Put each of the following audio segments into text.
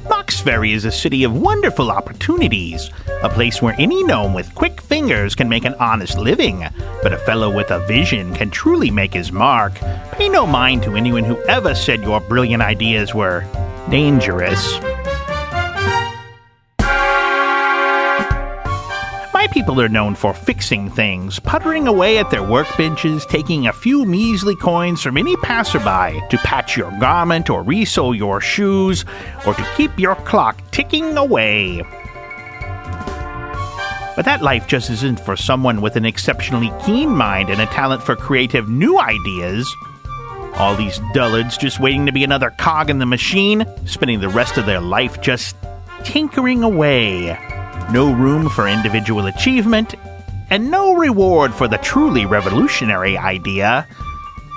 Moxferry is a city of wonderful opportunities, a place where any gnome with quick fingers can make an honest living, but a fellow with a vision can truly make his mark. Pay no mind to anyone who ever said your brilliant ideas were dangerous. My people are known for fixing things, puttering away at their workbenches, taking a few measly coins from any passerby to patch your garment or resole your shoes, or to keep your clock ticking away. But that life just isn't for someone with an exceptionally keen mind and a talent for creative new ideas. All these dullards just waiting to be another cog in the machine, spending the rest of their life just tinkering away. No room for individual achievement, and no reward for the truly revolutionary idea.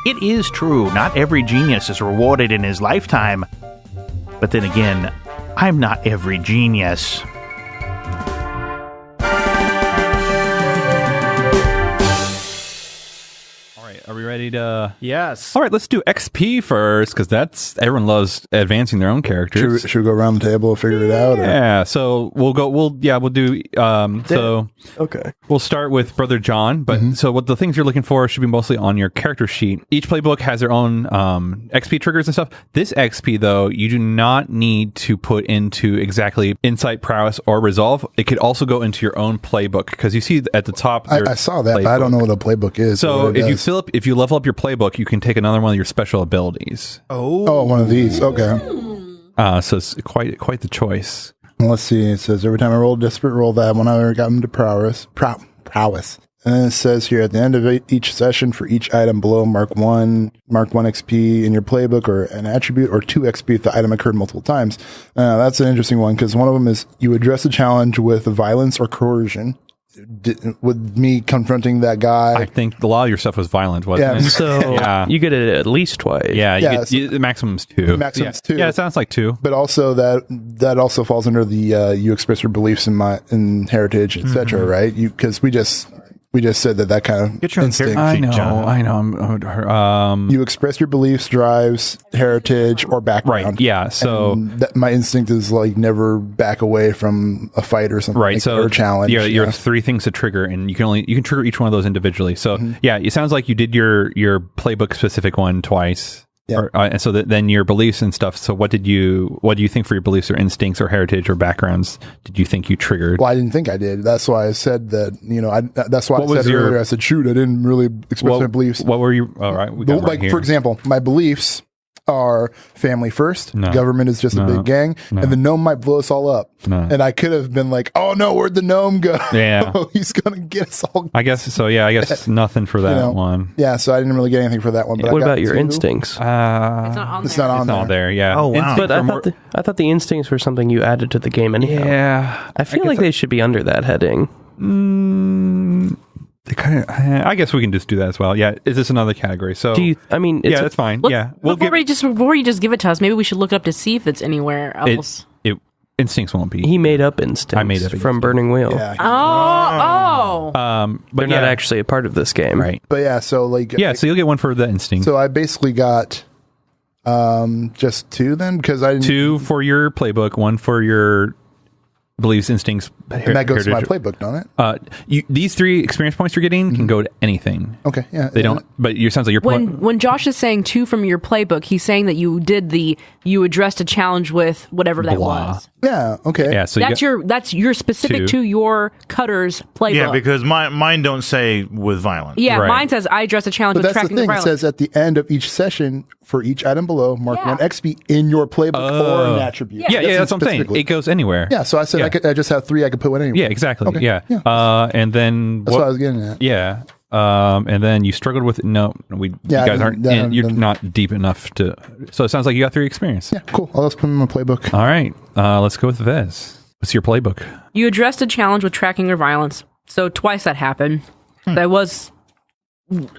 It is true, not every genius is rewarded in his lifetime. But then again, I'm not every genius. Are we ready to... Yes. All right, let's do XP first, because everyone loves advancing their own characters. Should we go around the table and figure it out? Yeah, so we'll do, Okay. We'll start with Brother John, but so what the things you're looking for should be mostly on your character sheet. Each playbook has their own XP triggers and stuff. This XP, though, you do not need to put into exactly Insight, Prowess, or Resolve. It could also go into your own playbook, because you see at the top... I saw that, but I don't know what a playbook is. So if you level up your playbook, you can take another one of your special abilities. Oh, one of these. Okay. So it's quite the choice. Let's see. It says every time I roll a desperate roll, that one I got into prowess. And then it says here at the end of each session, for each item below, mark 1 XP in your playbook, or an attribute, or 2 XP if the item occurred multiple times. That's an interesting one, because one of them is you address a challenge with violence or coercion. With me confronting that guy, I think a lot of your stuff was violent, wasn't it? So you get it at least twice. Yeah, the maximum's 2. Maximum's 2. Yeah, it sounds like 2. But also that also falls under the you express your beliefs in heritage, etc. Right? Because we just said that kind of Get your own instinct. character sheet, John. I know. You express your beliefs, drives, heritage, or background. Right. Yeah. So and my instinct is like never back away from a fight or something. Right. Like, So or a challenge. you have 3 things to trigger, and you can trigger each one of those individually. So yeah, it sounds like you did your playbook specific one twice. Yeah. And so then your beliefs and stuff. So what do you think for your beliefs or instincts or heritage or backgrounds did you think you triggered? Well, I didn't think I did. That's why I said that. That's why I said earlier. I said, shoot, I didn't really express my beliefs. What were you? All right, we got like here. For example, my beliefs are family first. No. Government is just a big gang, and the gnome might blow us all up. No. And I could have been like, "Oh no, where'd the gnome go? Yeah, he's gonna get us all." I guess so. Yeah, I guess nothing for that one. Yeah, so I didn't really get anything for that one. But What I got about your 2. instincts? It's not on It's there. not on It's there. all there. Yeah. Oh, wow. But I thought the instincts were something you added to the game anyhow. Yeah, I feel like they should be under that heading. They kind of. I guess we can just do that as well. Yeah. Is this another category? So Yeah, that's fine. Yeah, Before you just give it to us, maybe we should look it up to see if it's anywhere else. Instincts won't be. he made up instincts I made up from instincts. Burning Wheel. Yeah, Oh. But They're not actually a part of this game. right. but yeah, so like So you'll get one for the instinct. So I basically got just 2 then, because I didn't. 2 for your playbook, 1 for your beliefs, instincts, And that goes to my playbook, don't it? These 3 experience points you're getting can go to anything. Okay, yeah. They don't. But it sounds like you're When Josh is saying 2 from your playbook, he's saying that you addressed a challenge with whatever that Blah. was. Yeah, okay. Yeah. So That's your specific 2. to your cutter's playbook. Yeah, because mine don't say with violence. Yeah, Right. mine says I addressed a challenge But with that's the tracking the thing. It violence. says at the end of each session, for each item below, mark Yeah. 1 XP in your playbook or an attribute. Yeah, that's what I'm saying. Specifically. It goes anywhere. Yeah, so I said Yeah. I just have 3 I could put one anywhere. Yeah, exactly. Okay. Yeah. Yeah. And then That's what I was getting at. Yeah. And then you struggled with you guys you're not deep enough to. So it sounds like you got 3 experience. Yeah, cool. I'll just put them in my playbook. All right. Let's go with this. What's your playbook? You addressed a challenge with tracking or violence. So twice that happened. That was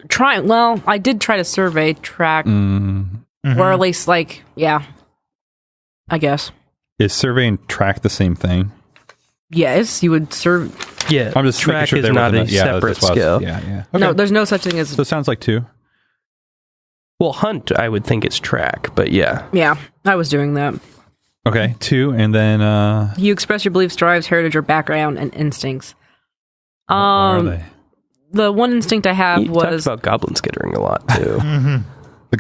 trying. Well, I did try to survey, track, or at least I guess. Is survey and track the same thing? Yes, you would serve. Yeah, I'm just track making sure is they're not a within the- separate that's what I was- skill. Yeah. No, Okay. there's no such thing as. So it sounds like 2. Well, hunt, I would think it's track, but yeah. Yeah, I was doing that. Okay, 2, and then You express your beliefs, drives, heritage, or background, and instincts. what are they? The one instinct I have You was talked about goblin skittering a lot too. The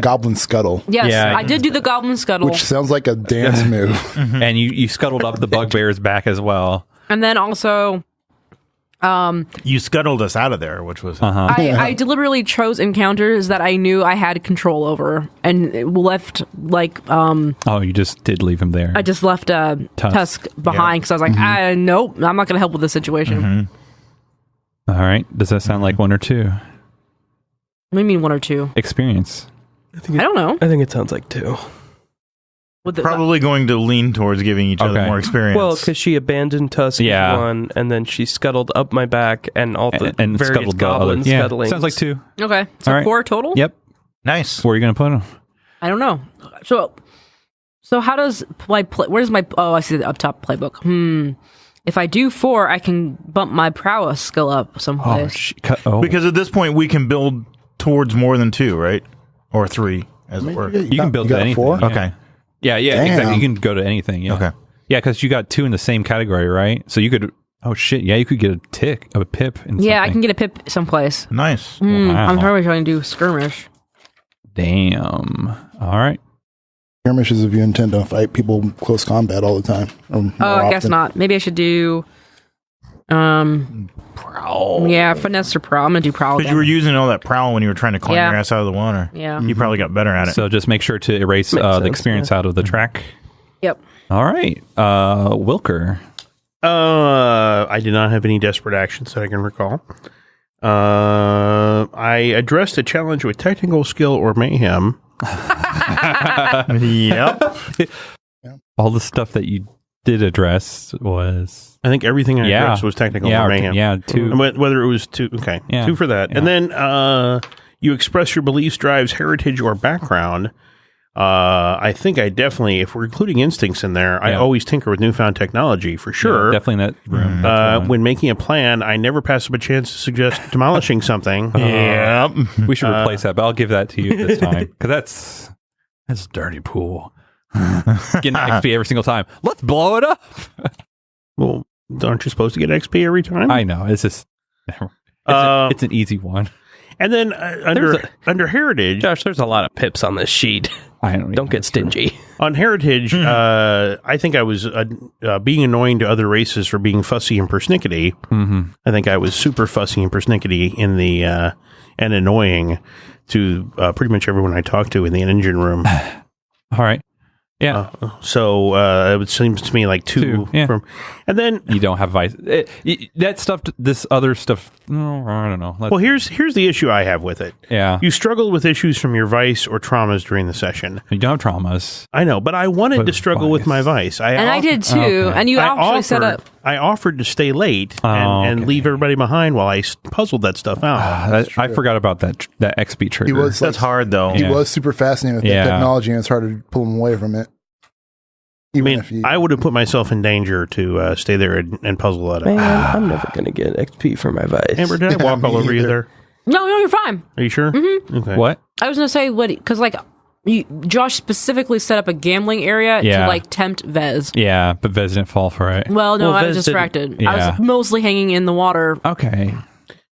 goblin scuttle, yes, Yeah. I did do the goblin scuttle, which sounds like a dance move. And you scuttled up the bugbear's back as well. and then also You scuttled us out of there, which was I deliberately chose encounters that I knew I had control over, and left Oh, you just did leave him there. I just left Tusk behind because I was like, nope, I'm not going to help with this situation. All right. Does that sound like 1 or 2? What do you mean 1 or 2? Experience. I don't know. I think it sounds like 2. With the, probably going to lean towards giving each other Okay. more experience. Well, because she abandoned Tusk Yeah. as 1, and then she scuttled up my back, and all the And various scuttled the other. goblins Yeah, scuttling. sounds like 2. okay, so All right. 4 total. Yep. nice. Where are you going to put him? I don't know. So how does where's my? Oh, I see the up top playbook. If I do 4, I can bump my prowess skill up someplace. Because at this point, we can build towards more than 2, right? Or 3, as it were. You can build you to got anything. 4? Yeah. Okay. Yeah, Damn. exactly. You can go to anything. Yeah. Okay. Yeah, because you got 2 in the same category, right? So you could. Oh shit! Yeah, you could get a pip. In Yeah, I something. can get a pip someplace. Nice. Wow. I'm probably trying to do skirmish. Damn. All right. Skirmishes if you intend to fight people close combat all the time. I guess not. Maybe I should do. Prowl. Yeah, finesse or prowl. I'm gonna do prowl. Because you were using all that prowl when you were trying to climb Yeah. your ass out of the water. Yeah. You probably got better at it. So just make sure to erase Makes the sense, experience out of the track. Yep. All right. Wilker. I did not have any desperate actions that I can recall. I addressed a challenge with technical skill or mayhem. Yep. All the stuff that you did address was I think everything I addressed was technical or mayhem. Yeah, 2. And whether it was 2, okay, Yeah. 2 for that. Yeah. And then you express your beliefs, drives, heritage, or background. I think I definitely, if we're including instincts in there, I Yeah. always tinker with newfound technology for sure. Definitely in that room. That's one. When making a plan, I never pass up a chance to suggest demolishing something. Yep. We should replace that, but I'll give that to you this time because that's dirty pool. Getting XP every single time. Let's blow it up. Well, aren't you supposed to get XP every time? I know. It's just it's an easy one. And then under heritage, Josh, there's a lot of pips on this sheet. I Don't get stingy. on heritage, I think I was being annoying to other races for being fussy and persnickety. Mm-hmm. I think I was super fussy and persnickety in the and annoying to pretty much everyone I talked to in the engine room. All right. Yeah. So it seems to me like 2 yeah. from, and then You don't have vice. That stuff, this other stuff, I don't know. well, here's the issue I have with it. Yeah. You struggled with issues from your vice or traumas during the session. You don't have traumas. I know, but I wanted But to struggle with vice. my vice. I did too. Okay. And you actually set up. I offered to stay late and okay. leave everybody behind while I puzzled that stuff out. I forgot about that XP trigger. He was That's hard, though. He Yeah. was super fascinated with Yeah. the technology, and it's hard to pull him away from it. I Even mean, if he, I would have put myself in danger to stay there and puzzle that Man, out. I'm never going to get XP for my vice. Amber, did I walk all over you there? No, you're fine. Are you sure? Mm-hmm. Okay. What? I was gonna say because Josh specifically set up a gambling area Yeah. to tempt Vez. Yeah, but Vez didn't fall for it. Well, no, Well, I Vez was didn't- distracted. I Yeah. was mostly hanging in the water. Okay.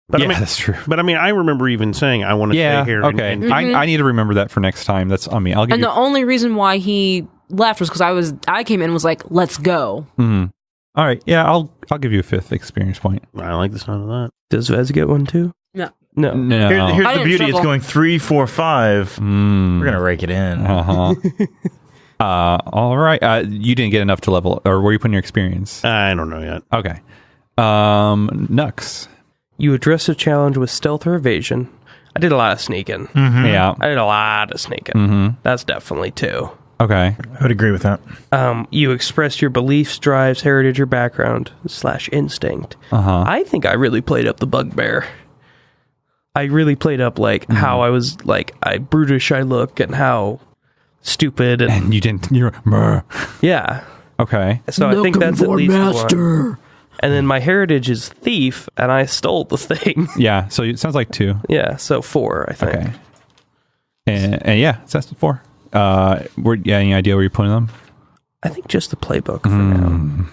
But yeah, I mean, that's true. but I mean, I remember even saying I want to Yeah. stay here. Okay. And I need to remember that for next time. That's on me. I'll give And you. the only reason why he left was because I came in and was like, let's go. Mhm. All right. Yeah, I'll give you a 5th experience point. I like the sound of that. Does Vez get one too? No. No. No. Here's I the didn't beauty. struggle. It's going 3, 4, 5. Mm. We're going to rake it in. Uh-huh. All right. You didn't get enough to level, or were you putting your experience? I don't know yet. Okay. Nux. You address a challenge with stealth or evasion. I did a lot of sneaking. Yeah. I did a lot of sneaking. Mm-hmm. That's definitely 2. Okay. I would agree with that. You express your beliefs, drives, heritage, or background / instinct. Uh-huh. I think I really played up the bugbear. I really played up how I was I brutish I look and how stupid and And you didn't. You're. yeah. Okay. So I think that's at least one. And then my heritage is thief, and I stole the thing. Yeah. So it sounds like 2. Yeah, so 4, I think. Okay. And yeah, so that's 4. Any idea where you're putting them? I think just the playbook for now.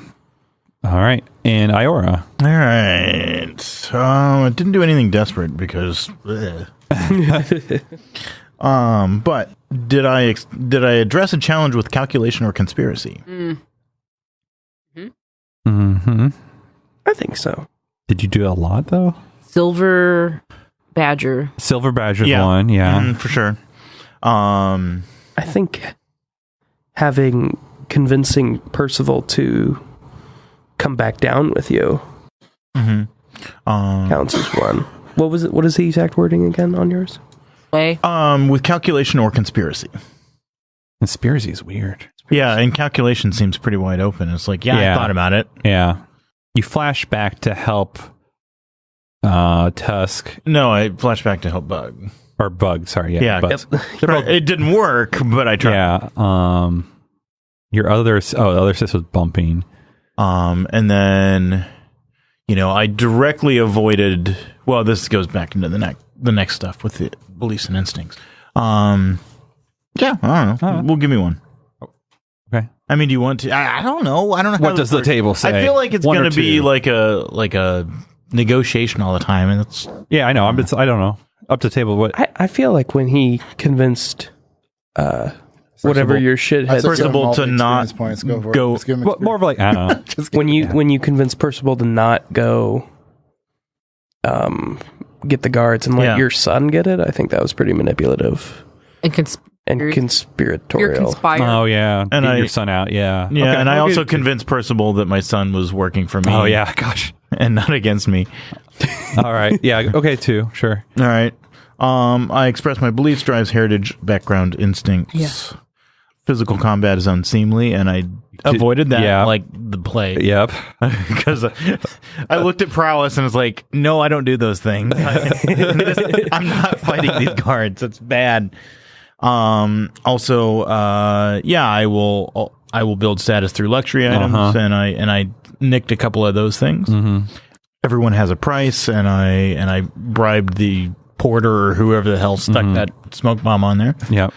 All right. And Iora. All right. I didn't do anything desperate because. But did I address a challenge with calculation or conspiracy? Mm-hmm. I think so. Did you do a lot though? Silver Badger. Silver Badger's one, yeah. For sure. I think convincing Percival to come back down with you counts as one. What was it? What is the exact wording again on yours? Way. With calculation or conspiracy. Conspiracy is weird. Yeah, and calculation seems pretty wide open. It's like, I thought about it. Yeah. You flash back to help Tusk. No, I flashed back to help Bug. Or Bug, sorry. Yeah. Bugs. It didn't work, but I tried. Yeah. Your other assist was bumping. And then, I directly avoided. Well, this goes back into the next stuff with the beliefs and instincts. I don't know. We'll give me one. Okay. I mean, do you want to? I don't know. I don't know. What does the table say? I feel like it's going to be like a negotiation all the time, and it's. Yeah, I know. I don't know. Up to table. What? I feel like when he convinced whatever your shithead Percival to not points. Go for go. it. Just give him More of like, I don't know. when you convinced Percival to not go get the guards and let your son get it, I think that was pretty manipulative And conspiratorial. You're conspired. Oh yeah, And get your son out. Yeah, Yeah, Okay, and I we'll also get- convinced Percival that my son was working for me. Oh yeah, gosh. and not against me. All right. Yeah. Okay. Too. Sure. All right. I express my beliefs, drives, heritage, background, instincts. Yeah. Physical combat is unseemly, and I avoided that like the plague. Yep. Because I looked at prowess and was like, no, I don't do those things. I'm not fighting these guards. It's bad. Also, I will build status through luxury items, and I nicked a couple of those things. Everyone has a price, and I bribed the porter or whoever the hell stuck that smoke bomb on there. Yep.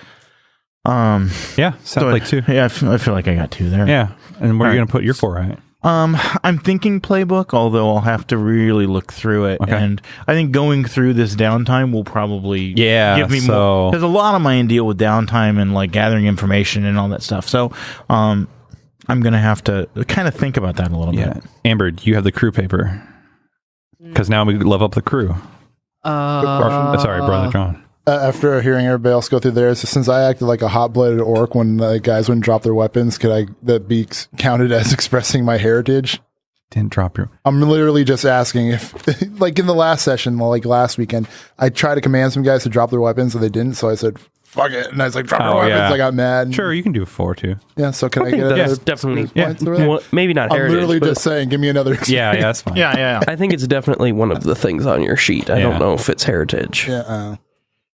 Yeah. Sounds like two. Yeah, I feel like I got two there. Yeah. And where are you All going to put your 4 at? I'm thinking playbook, although I'll have to really look through it. Okay. And I think going through this downtime will probably give me more. Because a lot of mine deal with downtime and like gathering information and all that stuff. So I'm going to have to kind of think about that a little bit. Amber, do you have the crew paper? Because now we level up the crew. Sorry, Brother John. After hearing everybody else go through theirs, since I acted like a hot-blooded orc when the guys wouldn't drop their weapons, could that be counted as expressing my heritage? Didn't drop your... I'm literally just asking if, like in the last session, like last weekend, I tried to command some guys to drop their weapons, and they didn't, so I said, fuck it, and I was like, drop your weapons, I got mad. Sure, you can do 4 too. Yeah, so can I get that's another definitely points for that? maybe not I'm heritage. literally but just saying, give me another experience. Yeah, that's fine. Yeah. I think it's definitely one of the things on your sheet. I don't know if it's heritage. Yeah,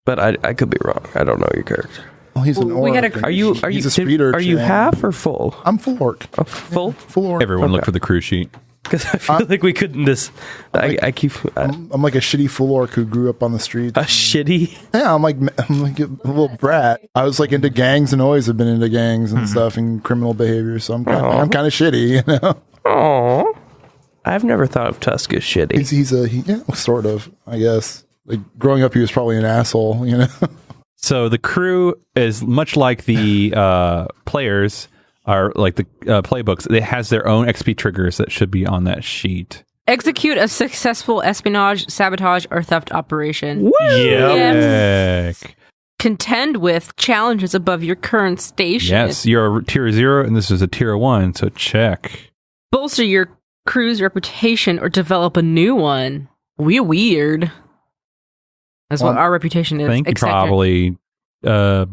but I could be wrong. I don't know your character. well, he's an orc. we gotta- and Are you he's a speeder are you chain. half or full? I'm full orc. Full? Full orc. Everyone look for the crew sheet. Because I feel like we couldn't. I keep I'm like a shitty full orc who grew up on the streets. a shitty. Yeah, I'm like a little brat. I was like into gangs and always have been into gangs and stuff and criminal behavior. So I'm kind of shitty, you know. Aww. I've never thought of Tusk as shitty. He's sort of, I guess. Like growing up, he was probably an asshole, you know. So the crew is much like the players are like the playbooks. It has their own XP triggers that should be on that sheet. Execute a successful espionage, sabotage, or theft operation. Woo! Heck. Contend with challenges above your current station. Yes, you're a tier 0 and this is a tier 1, so check. Bolster your crew's reputation or develop a new one. Weird. That's what our reputation I is. think you Eccentric. probably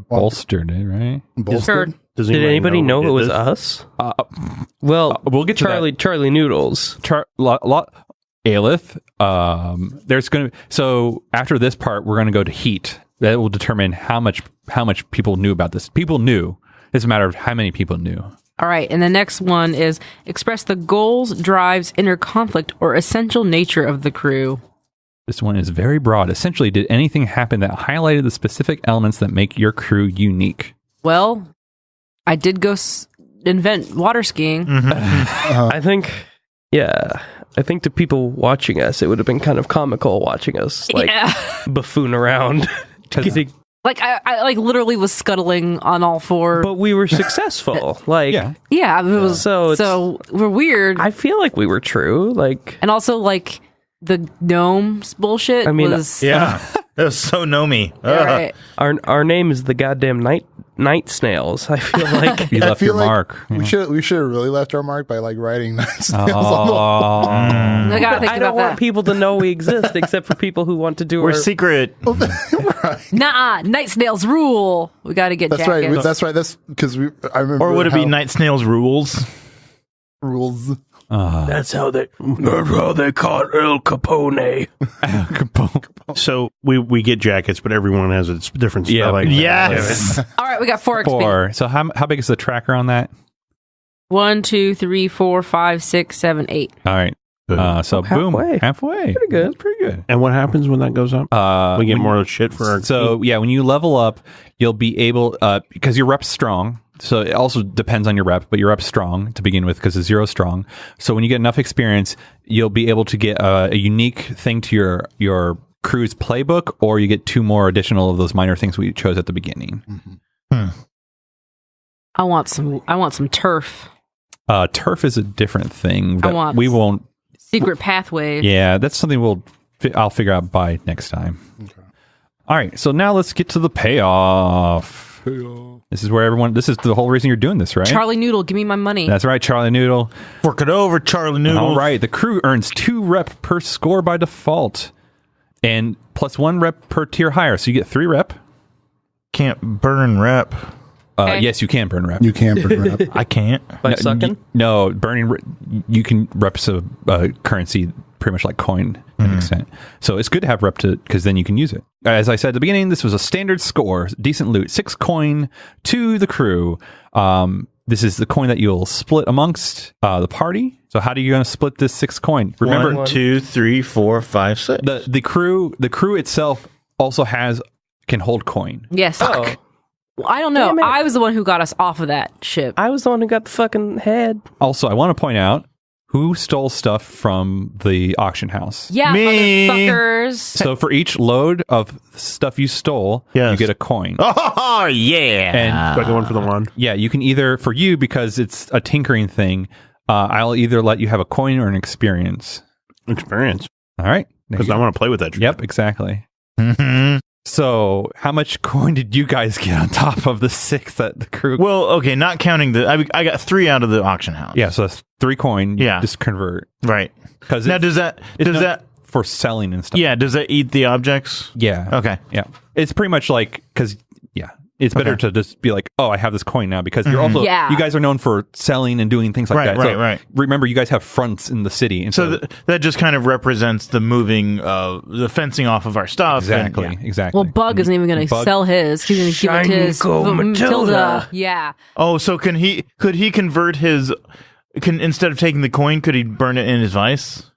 bolstered it, right? Sure. Does Did anybody know it was this? us? Well, we'll get to Charlie Noodles. Aelith, there's going to... So after this part, we're going to go to heat. That will determine how much people knew about this. People knew. It's a matter of how many people knew. All right, and the next one is express the goals, drives, inner conflict, or essential nature of the crew. This one is very broad. Essentially, did anything happen that highlighted the specific elements that make your crew unique? Well, I did go invent water skiing. I think, I think to people watching us, it would have been kind of comical watching us like buffoon around. Like I like literally was scuttling on all four. But we were successful. Like, yeah, it was so we're weird. I feel like we were true. Like, and also like the gnomes bullshit. I mean, was Yeah. That was so gnomey. right. our name is the goddamn Night Snails. I feel like You left feel your like mark. We should have really left our mark by like writing Night Snails I gotta think I about don't want that. people to know we exist, except for people who want to do We're our secret. Nah, Night Snails rule. We gotta get That's jackets. right. That's right. That's because I remember. Or would it be how Night Snails rules? rules? That's how they caught El Capone. So we get jackets, but everyone has a different spelling. Yes. All right, we got 4 XP. 4. So how big is the tracker on that? 1, 2, 3, 4, 5, 6, 7, 8. All right. So boom, halfway. Pretty good. That's pretty good. And what happens when that goes up? We get more shit for our So yeah, when you level up, you'll be able because your rep's strong. So it also depends on your rep, but your rep's strong to begin with because it's 0 strong. So when you get enough experience, you'll be able to get a unique thing to your crew's playbook, or you get 2 more additional of those minor things we chose at the beginning. I want some turf. Turf is a different thing I that want we won't. secret pathway. Yeah, that's something I'll figure out by next time. Okay. All right, so now let's get to the payoff. This is where this is the whole reason you're doing this, right? Charlie Noodle, give me my money. That's right, Charlie Noodle. Fork it over, Charlie Noodle. All right, the crew earns 2 rep per score by default, and plus 1 rep per tier higher. So you get 3 rep. Can't burn rep. Okay. Yes, you can burn rep. You can burn up. I can't. By sucking? No, burning. You can reps a currency pretty much like coin to an extent. So it's good to have rep because then you can use it. As I said at the beginning, this was a standard score, decent loot, 6 coin to the crew. This is the coin that you'll split amongst the party. So how are you going to split this 6 coin? Remember, 1, 2, 3, 4, 5, 6. the crew itself also can hold coin. Yes. Oh. Well, I don't know. Damn it. I was the one who got us off of that ship. I was the one who got the fucking head. Also, I want to point out who stole stuff from the auction house. Yeah, Me. motherfuckers. So for each load of stuff you stole, Yes. you get a coin. Oh, yeah. And like the one for the wand. yeah, you can either, for you, because it's a tinkering thing, I'll either let you have a coin or an experience. Experience. All right. Because I want to play with that shit. Yep, exactly. Mhm. So how much coin did you guys get on top of the 6 that the crew... Well, okay, not counting I got 3 out of the auction house. yeah, so that's 3 coin. Yeah. Just convert. Right. Because Now, does that for selling and stuff. does that eat the objects? Yeah. Okay. Yeah. It's pretty much like, because, yeah, it's better to just be like, oh, I have this coin now, because you're also, Yeah. you guys are known for selling and doing things like Right, that. right, So right. Remember, you guys have fronts in the city. And So that just kind of represents the moving, the fencing off of our stuff. exactly, And, yeah. exactly. Well, Bug isn't even going to Bug- sell his. He's going to give it to his Shiny Matilda. Yeah. Oh, so could he convert his, instead of taking the coin, could he burn it in his vice?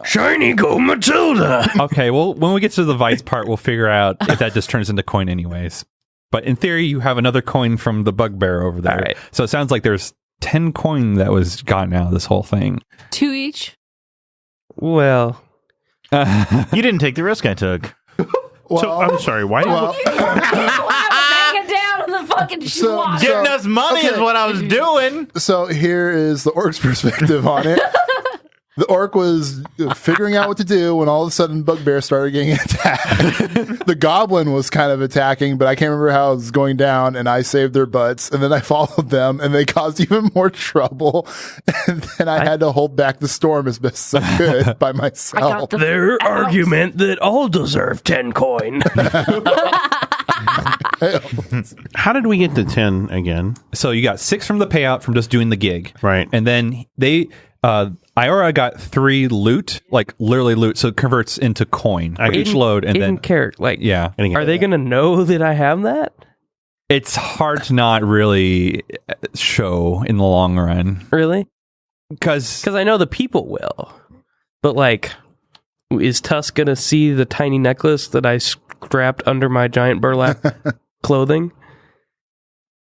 Shiny Go Matilda! Okay, well, when we get to the vice part, we'll figure out if that just turns into coin anyways. But in theory, you have another coin from the bugbear over there. All right. So it sounds like there's 10 coin that was gotten out of this whole thing. 2 each. Well, You didn't take the risk I took. So I'm sorry. Why? Bang it down in the fucking So- swamp. Getting us money is what I was doing. So here is the orc's perspective on it. The orc was figuring out what to do when all of a sudden Bugbear started getting attacked. The goblin was kind of attacking, but I can't remember how it was going down, and I saved their butts, and then I followed them, and they caused even more trouble. And then I had to hold back the storm as best as I could by myself. their argument that all deserve 10 coin. How did we get to 10 again? So you got 6 from the payout from just doing the gig. Right. And then Iora got 3 loot, like literally loot, so it converts into coin for each load. And then, character, like, yeah. are they going to know that I have that? It's hard to not really show in the long run. Really? Because Because I know the people will. But, like, is Tusk going to see the tiny necklace that I strapped under my giant burlap clothing?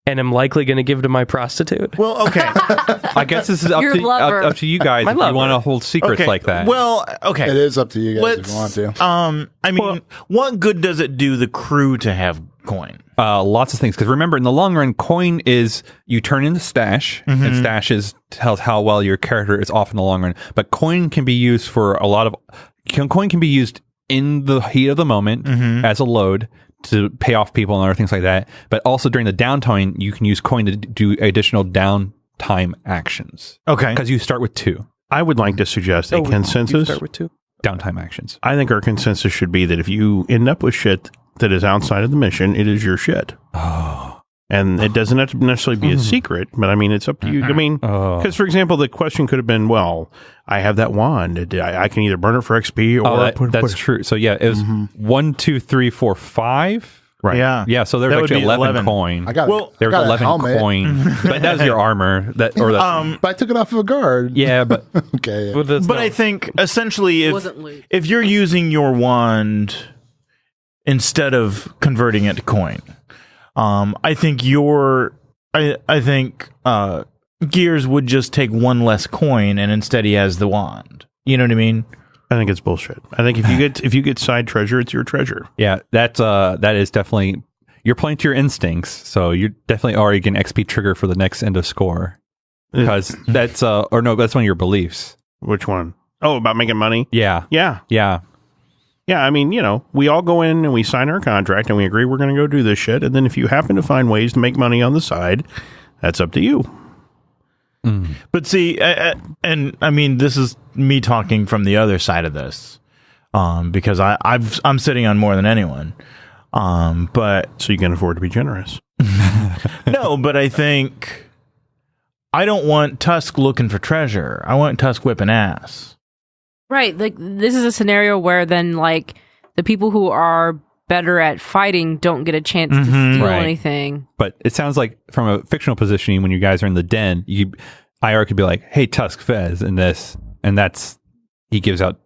and am likely going to give to my prostitute. Well, okay. I guess this is up Your lover. to you guys My if you lover. want to hold secrets Okay. like that. Well, okay. It is up to you guys if Let's, you want to. I mean, what good does it do the crew to have coin? Lots of things, because remember, in the long run, coin is you turn into stash, and stash tells how well your character is off in the long run. But coin can be used for a lot of coin can be used in the heat of the moment as a load to pay off people and other things like that. But also during the downtime, you can use coin to do additional downtime actions. Okay. Because you start with 2 I would like to suggest a You consensus. start with 2. downtime actions. I think our consensus should be that if you end up with shit that is outside of the mission, it is your shit. Oh. And it doesn't have to necessarily be a secret, but I mean, it's up to you. I mean, because for example, the question could have been, well, I have that wand. I can either burn it for XP or That's true. So yeah, it was 1, 2, 3, 4, 5. Right. Yeah. Yeah, so there's That would actually be 11 coin. I got There was I got a 11 helmet, coin. But that was your armor. That but I took it off of a guard. yeah, but Okay. Well, that's But not- I think essentially Wasn't loot. if you're using your wand instead of converting it to coin, I think Gears would just take 1 less coin and instead he has the wand. You know what I mean? I think it's bullshit. I think if you get side treasure, it's your treasure. yeah, that is definitely you're playing to your instincts. So you're definitely already getting XP trigger for the next end of score. Because that's that's one of your beliefs. Which one? Oh, about making money? Yeah. Yeah. Yeah. Yeah, I mean, we all go in and we sign our contract and we agree we're going to go do this shit. And then if you happen to find ways to make money on the side, that's up to you. But see, and I mean, this is me talking from the other side of this, because I'm sitting on more than anyone. But So you can afford to be generous. no, but I think I don't want Tusk looking for treasure. I want Tusk whipping ass. Right. Like, this is a scenario where then, like, the people who are better at fighting don't get a chance to steal Right. anything. But it sounds like from a fictional positioning, when you guys are in the den, IR could be like, "Hey, Tusk Fez," in this, and that's he gives out.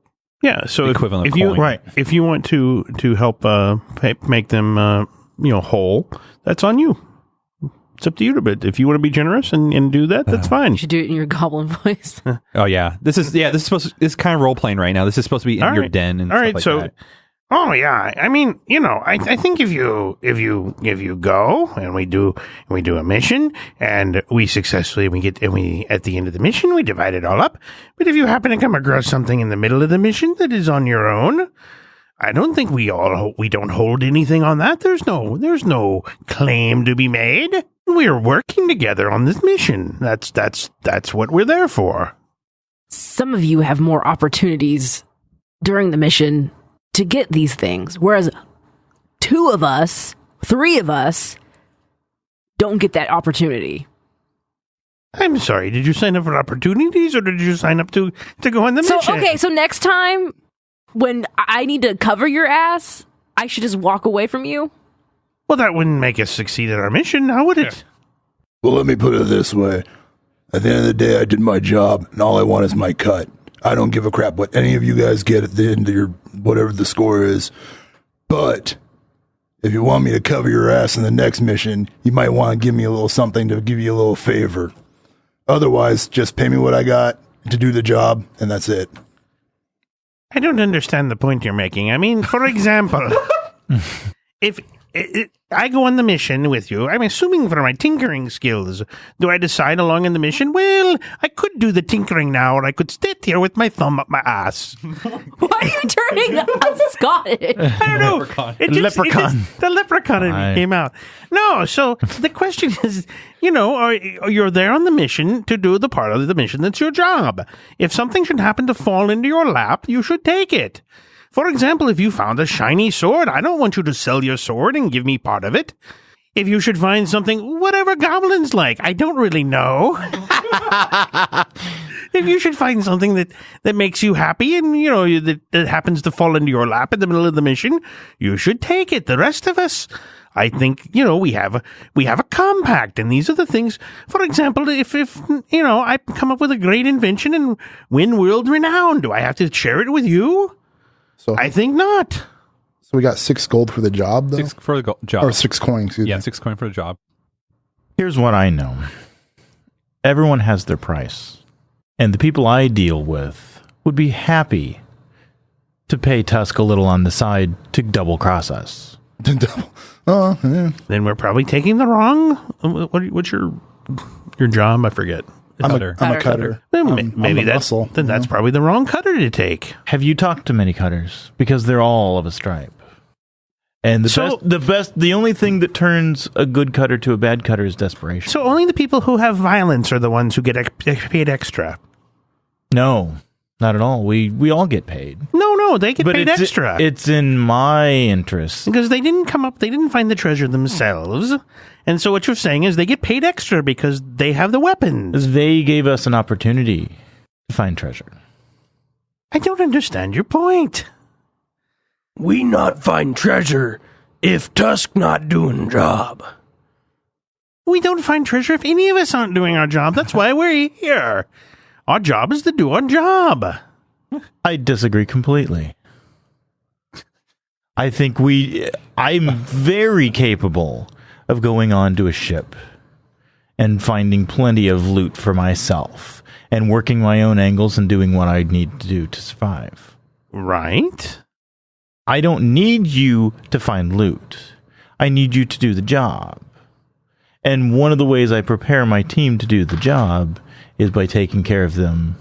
Yeah, so Equivalent if of you coin. right, if you want to help make them whole, that's on you. It's up to you. But if you want to be generous and do that, that's fine. You should do it in your goblin voice. Oh yeah, this is this kind of role playing right now. This is supposed to be in All your right. den and All stuff right, like so that. oh yeah, I mean, I think if you go and we do a mission and we successfully we at the end of the mission we divide it all up. But if you happen to come across something in the middle of the mission that is on your own, I don't think we don't hold anything on that. There's no claim to be made. We're working together on this mission. That's what we're there for. Some of you have more opportunities during the mission to get these things, whereas 3 of us don't get that opportunity. I'm sorry. Did you sign up for opportunities or did you sign up to go on the So, mission? okay, so next time when I need to cover your ass, I should just walk away from you? Well, that wouldn't make us succeed at our mission, now would it? Well, let me put it this way. At the end of the day, I did my job, and all I want is my cut. I don't give a crap what any of you guys get at the end of your whatever the score is. But if you want me to cover your ass in the next mission, you might want to give me a little something to give you a little favor. Otherwise, just pay me what I got to do the job, and that's it. I don't understand the point you're making. I mean, for example, if I go on the mission with you, I'm assuming for my tinkering skills. Do I decide along in the mission? Well, I could do the tinkering now, or I could sit here with my thumb up my ass. Why are you turning us Scottish? I don't know. Leprechaun. The leprechaun in me came out. No, so the question is, you're there on the mission to do the part of the mission that's your job. If something should happen to fall into your lap, you should take it. For example, if you found a shiny sword, I don't want you to sell your sword and give me part of it. If you should find something, whatever goblins like, I don't really know. If you should find something that makes you happy and, that happens to fall into your lap in the middle of the mission, you should take it. The rest of us, I think, we have a compact, and these are the things. For example, if I come up with a great invention and win world renown, do I have to share it with you? So I think not. So we got 6 gold for the job, though? 6 for the job. Or 6 coins, excuse me. Yeah, 6 coin for the job. Here's what I know. Everyone has their price. And the people I deal with would be happy to pay Tusk a little on the side to double-cross us. Then we're probably taking the wrong... What's your job? I forget. I'm a cutter. Maybe that's probably the wrong cutter to take. Have you talked to many cutters? Because they're all of a stripe. And the only thing that turns a good cutter to a bad cutter is desperation. So only the people who have violence are the ones who get paid extra. No, not at all. We all get paid. No, they get paid extra. It's in my interest. Because they didn't find the treasure themselves. And so what you're saying is they get paid extra because they have the weapons. They gave us an opportunity to find treasure. I don't understand your point. We not find treasure if Tusk not doing job. We don't find treasure if any of us aren't doing our job. That's why we're here. Our job is to do our job. I disagree completely. I think I'm very capable of going onto a ship and finding plenty of loot for myself and working my own angles and doing what I need to do to survive. Right? I don't need you to find loot. I need you to do the job. And one of the ways I prepare my team to do the job is by taking care of them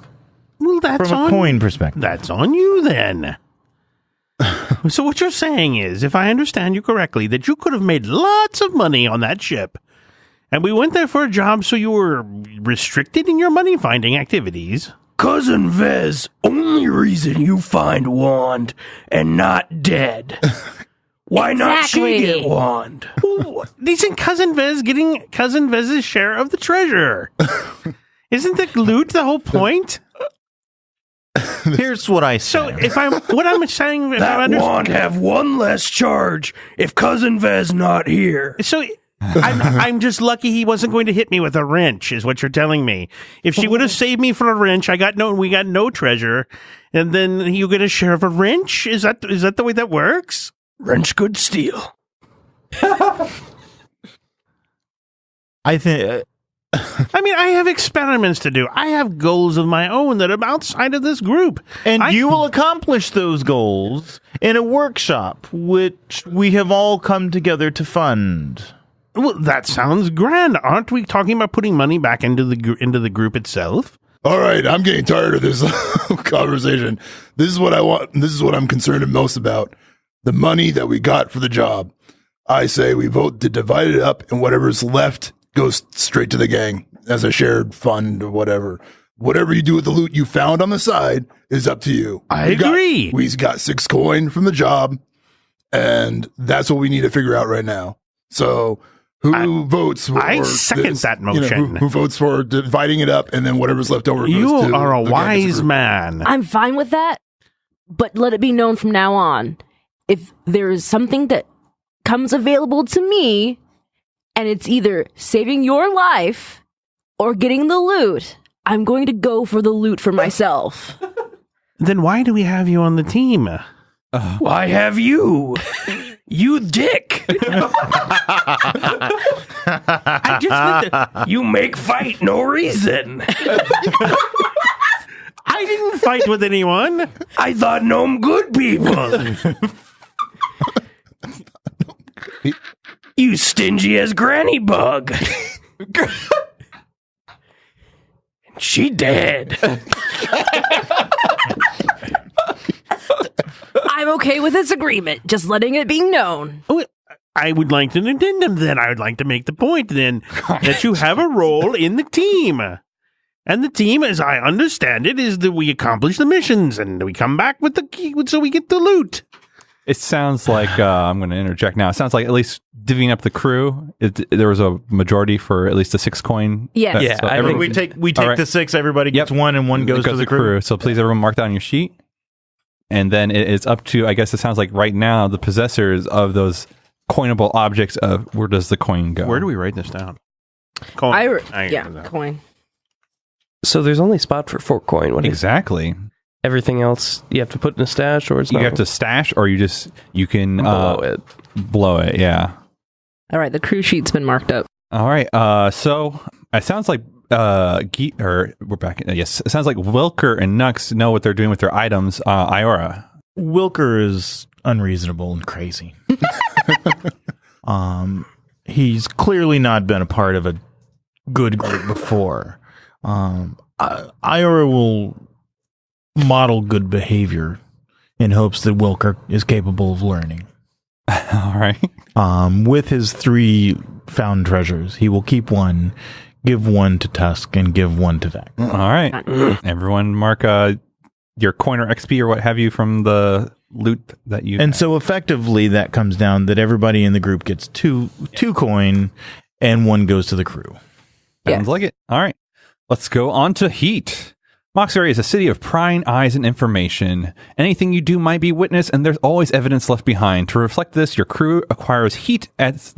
from a coin perspective. That's on you then. So what you're saying is, if I understand you correctly, that you could have made lots of money on that ship, and we went there for a job so you were restricted in your money-finding activities. Cousin Vez, only reason you find wand and not dead. Why not she get wand? Isn't Cousin Vez getting Cousin Vez's share of the treasure? Isn't the loot the whole point? Here's what I say. So what I'm saying, that wand have one less charge if Cousin Vez not here. So I'm just lucky he wasn't going to hit me with a wrench, is what you're telling me. If she would have saved me for a wrench, we got no treasure, and then you get a share of a wrench. Is that the way that works? Wrench good steel. I think. I mean, I have experiments to do. I have goals of my own that are outside of this group. And you will accomplish those goals in a workshop, which we have all come together to fund. Well, that sounds grand. Aren't we talking about putting money back into the group itself? All right, I'm getting tired of this conversation. This is what I want. This is what I'm concerned most about. The money that we got for the job. I say we vote to divide it up, and whatever's left goes straight to the gang as a shared fund or whatever. Whatever you do with the loot you found on the side is up to you. I agree. We got 6 coin from the job, and that's what we need to figure out right now. So who votes for I second that motion. Who votes for dividing it up, and then whatever's left over goes you to are a the wise man. I'm fine with that, but let it be known from now on, if there is something that comes available to me, and it's either saving your life or getting the loot, I'm going to go for the loot for myself. Then why do we have you on the team? Why have you? You dick. You make fight no reason. I didn't fight with anyone. I thought gnome good people. You stingy as granny bug. She dead. I'm okay with this agreement, just letting it be known. I would like to addendum then. I would like to make the point then that you have a role in the team. And the team, as I understand it, is that we accomplish the missions and we come back with the key so we get the loot. It sounds like, I'm going to interject now. It sounds like at least divvying up the crew, there was a majority for at least a 6 coin. Yes. Yeah, So I everyone- We take right. the 6, everybody gets 1, and 1 goes to the crew. So please, everyone, mark that on your sheet. And then it's up to, I guess it sounds like right now, the possessors of those coinable objects of where does the coin go? Where do we write this down? Coin. Coin. So there's only spot for 4 coin. What is Exactly. everything else? You have to put in a stash, or it's You not have to stash, or you can below it. blow it. Yeah. All right, the crew sheet's been marked up. All right. So it sounds like we're back. Yes, it sounds like Wilker and Nux know what they're doing with their items. Iora. Wilker is unreasonable and crazy. He's clearly not been a part of a good group before. Iora will model good behavior in hopes that Wilker is capable of learning. All right. With his 3 found treasures, he will keep one, give one to Tusk, and give one to Vec. All right. Everyone mark your coin or XP or what have you from the loot that you... And so effectively that comes down that everybody in the group gets two coin and 1 goes to the crew. Sounds like it. All right. Let's go on to heat. Moxbury is a city of prying eyes and information. Anything you do might be witnessed, and there's always evidence left behind. To reflect this, your crew acquires heat as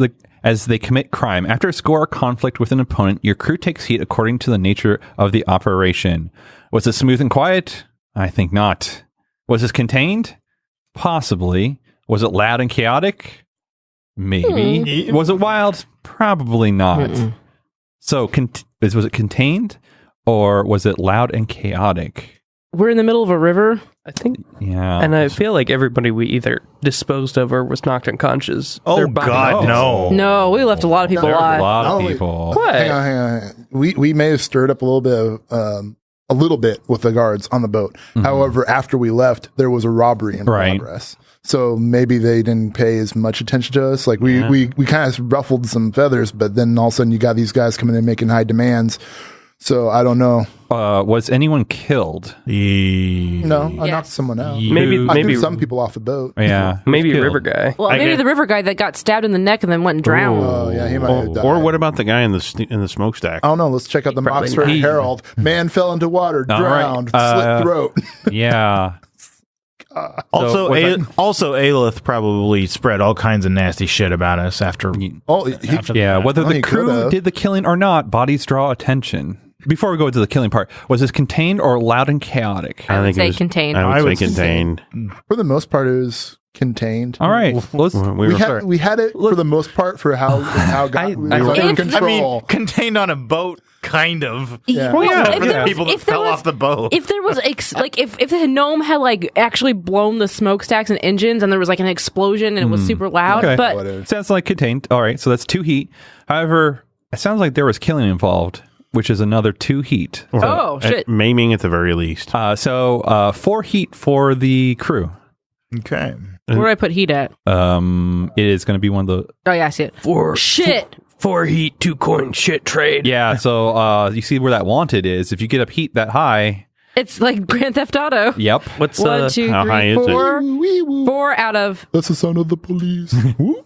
they commit crime. After a score or conflict with an opponent, your crew takes heat according to the nature of the operation. Was it smooth and quiet? I think not. Was this contained? Possibly. Was it loud and chaotic? Maybe. Was it wild? Probably not. So, was it contained? Or was it loud and chaotic? We're in the middle of a river. I think. Yeah. And I feel like everybody we either disposed of or was knocked unconscious. Oh, Their body- God, no. No, we left a lot of people There were a alive. lot of Oh, wait. people. What? Hang on. We may have stirred up a little bit with the guards on the boat. However, after we left, there was a robbery in progress. So maybe they didn't pay as much attention to us. Like we kind of ruffled some feathers, but then all of a sudden you got these guys coming in making high demands. So I don't know. Was anyone killed? No, I knocked someone out. Maybe I maybe threw some people off the boat. Yeah. maybe Who's River killed? Guy. Well, maybe the river guy that got stabbed in the neck and then went and drowned. Oh yeah, he might have died. Or what about the guy in the smokestack? I don't know. Let's check out the Probably Moxbury not. Herald. Man fell into water, All right. drowned, slit throat. Yeah. Also, was that- also, Aelith probably spread all kinds of nasty shit about us after. Oh, Yeah. Whether Well, the he crew could've. did the killing or not, bodies draw attention. Before we go into the killing part, was this contained or loud and chaotic? I would say contained. I I would would say say contained. for the most part, it was contained. All right. Let's, We had it for the most part for how we were under If- control. Contained on a boat, kind of. Yeah. Well, yeah, if there was- People that if there fell was- off the boat. If there was if the gnome had like actually blown the smokestacks and engines and there was like an explosion and it was super loud, Okay. but Whatever. sounds like contained. All right. So that's 2 heat. However, it sounds like there was killing involved, which is another 2 heat. oh shit, Maiming at the very least. So 4 heat for the crew. Okay. where do I put heat at? It is going to be one of the... Oh yeah, I see it. Shit. 4 heat, 2 coin, shit trade. Yeah, so you see where that wanted is. If you get up heat that high... It's like Grand Theft Auto. Yep. What's 1, 2, how high 3, is it? 4. Wee woo. 4 out of That's the sound of the police.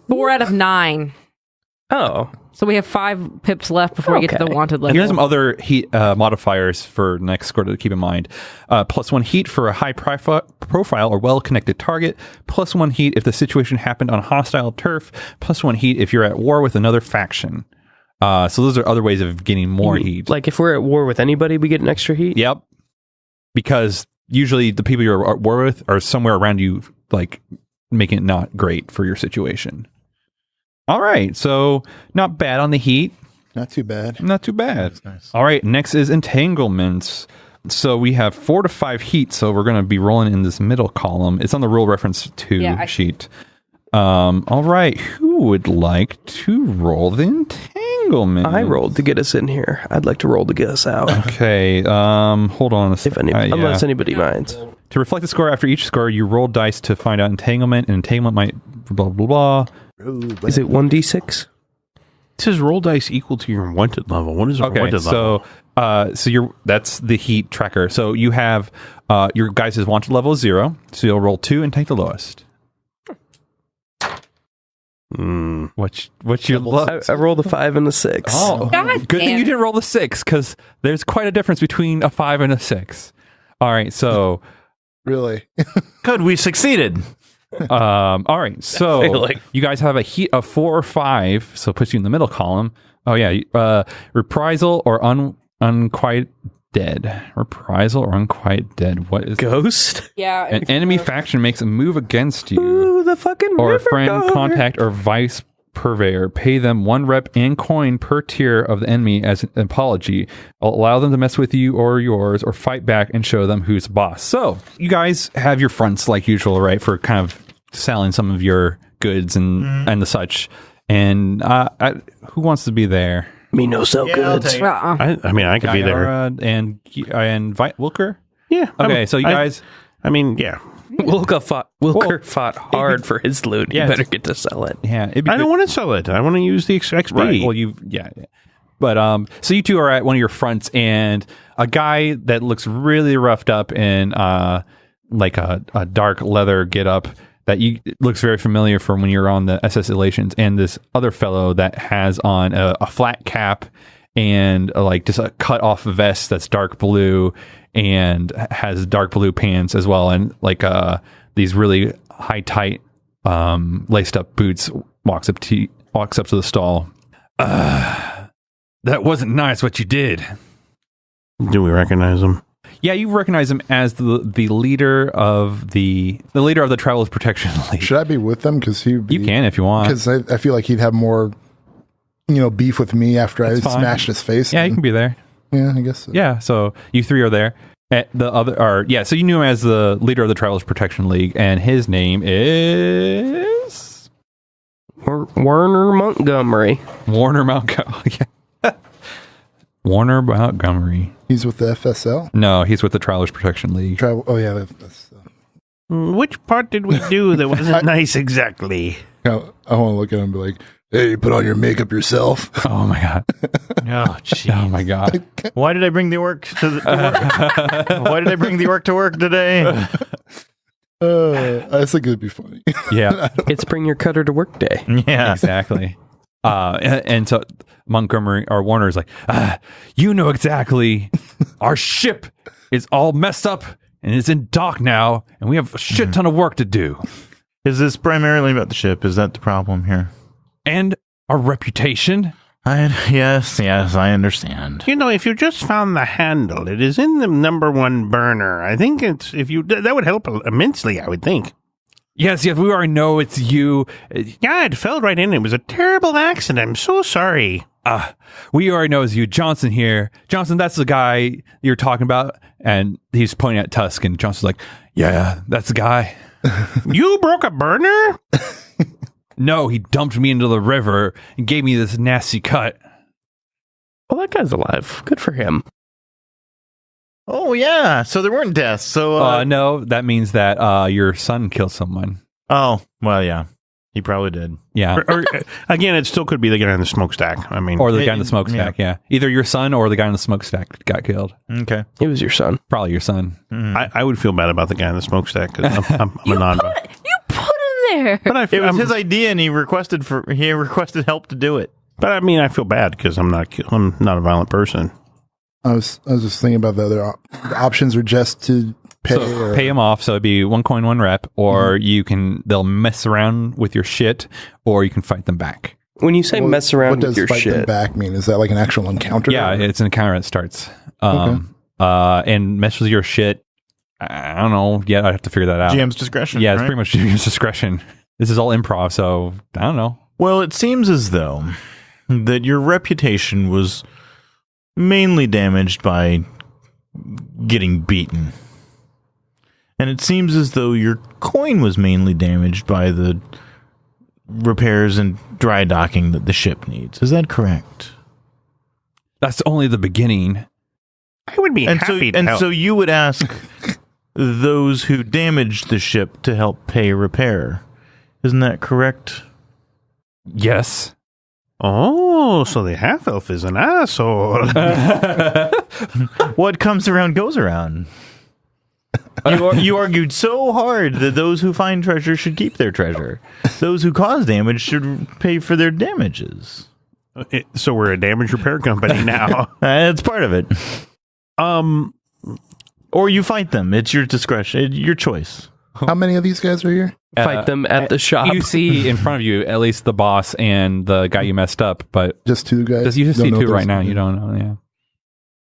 4 out of 9. Oh, So we have 5 pips left before we get to the Okay. wanted And level. here's some other heat modifiers for next score to keep in mind. +1 heat for a high profile or well-connected target. +1 heat if the situation happened on hostile turf. +1 heat if you're at war with another faction. So those are other ways of getting more heat. like if we're at war with anybody, we get an extra heat. Yep. Because usually the people you're at war with are somewhere around you, like making it not great for your situation. All right. So not bad on the heat. Not too bad. Not too bad. nice. All right. Next is entanglements. So we have 4 to 5 heat. So we're going to be rolling in this middle column. It's on the rule reference 2 sheet. All right. Who would like to roll the entanglement? I rolled to get us in here. I'd like to roll to get us out. Okay. Hold on a If second. any, unless anybody minds. To reflect the score after each score, you roll dice to find out entanglement. And entanglement might blah, blah, blah. Is it 1d6? It says roll dice equal to your wanted level. What is a Okay, wanted level? so you're that's the heat tracker. So you have your guys' wanted level is 0, so you'll roll 2 and take the lowest. What's your lowest? I rolled a 5 and a 6. Oh, God good thing damn you it. didn't roll the 6 because there's quite a difference between a 5 and a 6. All right, so Really? Good, we succeeded. all right, so Failing. you guys have a heat of 4 or 5, so it puts you in the middle column. Oh yeah, reprisal or unquiet dead. Reprisal or unquiet dead. What is Ghost? Yeah. an enemy faction makes a move against you, Ooh, the fucking or a river friend, guard. contact, or vice purveyor. Pay them 1 rep and coin per tier of the enemy as an apology. Allow them to mess with you or yours, or fight back and show them who's boss. So you guys have your fronts like usual, right? For kind of selling some of your goods and the such. And who wants to be there? Me no sell goods. I mean, I could be there. And Wilker? Yeah. Okay, so you guys... yeah. Wilker fought hard for his loot. You better get to sell it. Yeah, I don't want to sell it. I want to use the XP. Right. Well, But so you two are at one of your fronts, and a guy that looks really roughed up in like a dark leather getup that looks very familiar from when you're on the SS Elations, and this other fellow that has on a flat cap and like just a cut off vest that's dark blue and has dark blue pants as well, and like these really high tight laced up boots. Walks up to the stall. That wasn't nice what you did. Do we recognize him? Yeah, you recognize him as the leader of the Travelers Protection League. Should I be with them? Because you can if you want. Because I feel like he'd have more, beef with me after I smashed his face. Yeah, you can be there. Yeah, I guess so. Yeah, so you three are there. So you knew him as the leader of the Travelers Protection League, and his name is Warner Montgomery. Warner Montgomery. Warner Montgomery. He's with the FSL? No, he's with the Travelers Protection League. Oh, yeah. That's Which part did we do that wasn't nice exactly? I want to look at him and be like, hey, you put on your makeup yourself. Oh, my God. Oh, jeez. Oh, my God. Why did I bring the orc to work? Why did I bring the orc to work today? I think it'd be funny. Yeah. It's bring your cutter to work day. Yeah. Exactly. And so Montgomery or Warner is like, you know exactly. Our ship is all messed up and it's in dock now, and we have a shit ton of work to do. Is this primarily about the ship? Is that the problem here? And our reputation. Yes, I understand. If you just found the handle, it is in the #1 burner. I think that would help immensely, I would think. Yes, we already know it's you. Yeah, it fell right in. It was a terrible accident. I'm so sorry. We already know it's you. Johnson here. Johnson, that's the guy you're talking about. And he's pointing at Tusk, and Johnson's like, yeah, that's the guy. You broke a burner? No, he dumped me into the river and gave me this nasty cut. Well, that guy's alive. Good for him. Oh, yeah. So there weren't deaths. So no, that means that your son killed someone. Oh, well, yeah. He probably did. Yeah. Or again, it still could be the guy in the smokestack. I mean, or the guy in the smokestack, yeah. Either your son or the guy in the smokestack got killed. Okay. It was your son. Probably your son. I would feel bad about the guy in the smokestack because I'm a non. You put him there. But it was his idea, and he requested help to do it. But I mean, I feel bad because I'm not a violent person. I was just thinking about the other the options are just to pay. So pay him off, so it'd be 1 coin, 1 rep, or they'll mess around with your shit, or you can fight them back. When you say mess around with your fight them shit, back mean? Is that like an actual encounter? Yeah, it's an encounter that starts. And mess with your shit. I don't know yet. I'd have to figure that out. GM's discretion. Yeah, it's right? pretty much GM's discretion. This is all improv, so I don't know. Well, it seems as though that your reputation was mainly damaged by getting beaten. And it seems as though your coin was mainly damaged by the repairs and dry docking that the ship needs. Is that correct? That's only the beginning. I would be happy to help. So you would ask those who damaged the ship to help pay repair. Isn't that correct? Yes. Oh, so the half-elf is an asshole. What comes around goes around. You argued so hard that those who find treasure should keep their treasure. Those who cause damage should pay for their damages. So we're a damage repair company now. That's part of it. Or you fight them. It's your discretion. Your choice. How many of these guys are here? fight them at the shop. You see in front of you at least the boss and the guy you messed up, but Just 2 guys? you just Don't see know 2 if right there's- now. You don't know, yeah.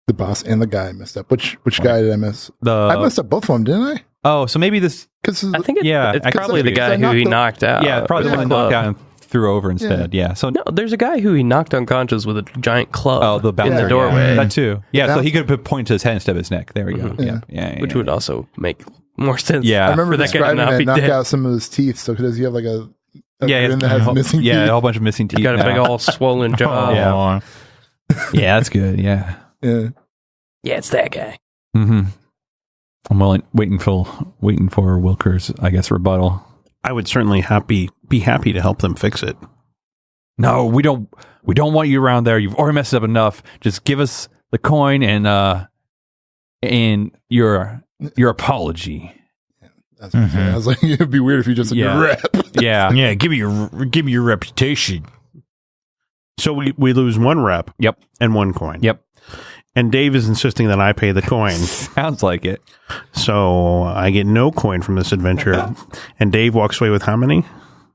The boss and the guy I messed up. Which guy did I miss? I messed up both of them, didn't I? Oh, so maybe this. I think yeah, it's I could probably see the it. guy who he knocked out. Yeah, probably the one that knocked out and threw over instead. Yeah. So No, there's a guy who he knocked unconscious with a giant club the bouncer in the doorway. Yeah. That too. Yeah. So bouncer- he could point to his head instead of his neck. There we go. Yeah. Which would also make more sense. Yeah. I remember For that guy to describing not that be knock dead. out some of his teeth. So does he have like a grin that a has whole- missing yeah, teeth? a whole bunch of missing teeth. He's got a big now. old swollen jaw. Yeah. Yeah, that's good. Yeah. Yeah. Yeah, it's that guy. Mm-hmm. I'm waiting for Wilker's, I guess, rebuttal. I would certainly be happy to help them fix it. No, we don't want you around there. You've already messed up enough. Just give us the coin and your apology. That's what I'm saying. I was like, it'd be weird if you just said Yeah. your rep. Yeah. Yeah, give me your reputation. So we lose 1 rep. Yep. And 1 coin. Yep. And Dave is insisting that I pay the coin. Sounds like it. So I get no coin from this adventure. And Dave walks away with how many?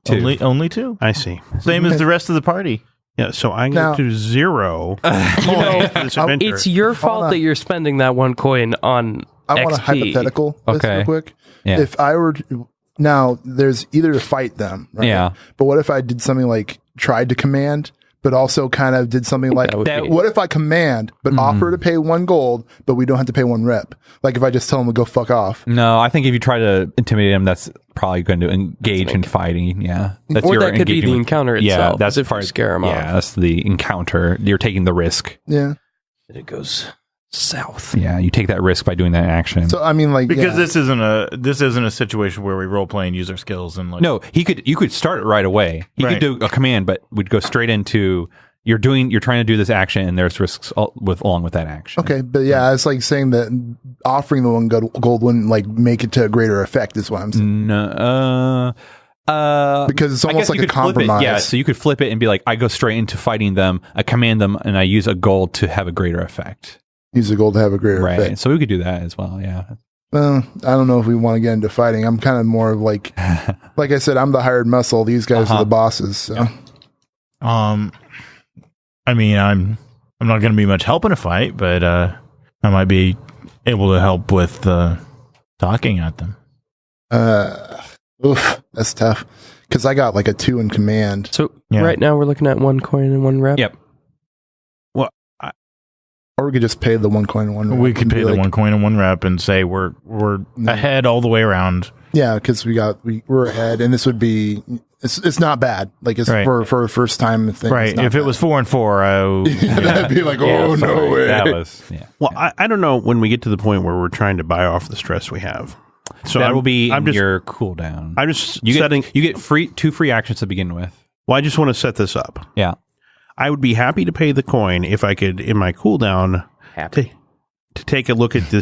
2. Only 2. I see. Same as the rest of the party. Yeah, so I Now- get to 0 coin for this adventure. It's your fault on. that you're spending that 1 coin on I want a XP. hypothetical this Okay. real quick. Yeah. If I were to, now, there's either to fight them, right? Yeah. But what if I did something like tried to command, but also kind of did something like that would be- what if I command, but offer to pay 1 gold, but we don't have to pay 1 rep? Like if I just tell them to go fuck off. No, I think if you try to intimidate him, that's probably going to engage in fighting. Yeah. That's Or your that could be the engaging with- encounter Yeah, itself. that's as if part you scare him Yeah, off. that's the encounter. You're taking the risk. Yeah. And it goes south. Yeah, you take that risk by doing that action. So I mean, like Because yeah. this isn't a situation where we role play and use our skills and like No, you could start it right away. He Right. could do a command, but we'd go straight into you're trying to do this action, and there's risks along with that action. Okay, but yeah, it's like saying that offering the 1 gold wouldn't like make it to a greater effect. Is what I'm saying. No, Because it's I almost guess like you a could flip it. compromise. Yeah, so you could flip it and be like, I go straight into fighting them, I command them, and I use a gold to have a greater effect. Use the gold to have a greater Right. effect. So we could do that as well. Yeah. I don't know if we want to get into fighting. I'm kind of more of like I said, I'm the hired muscle. These guys are the bosses. So. I mean, I'm not going to be much help in a fight, but I might be able to help with talking at them. Oof, that's tough. Because I got like a 2 in command. So Yeah. right now we're looking at 1 coin and 1 rep. Yep. Or we could just pay the 1 coin and 1 rep. We could and pay be the like, 1 coin and 1 rep and say we're ahead all the way around. Yeah, because we're ahead, and this would be it's not bad. Like it's Right. for a first time thing. Right. If it was 4 and 4, that'd be like, oh no way. That was Well, I don't know when we get to the point where we're trying to buy off the stress we have. So that will be I'm in just, your cooldown. I'm just you setting. get 2 free actions to begin with. Well, I just want to set this up. Yeah. I would be happy to pay the coin if I could, in my cooldown, to take a look at the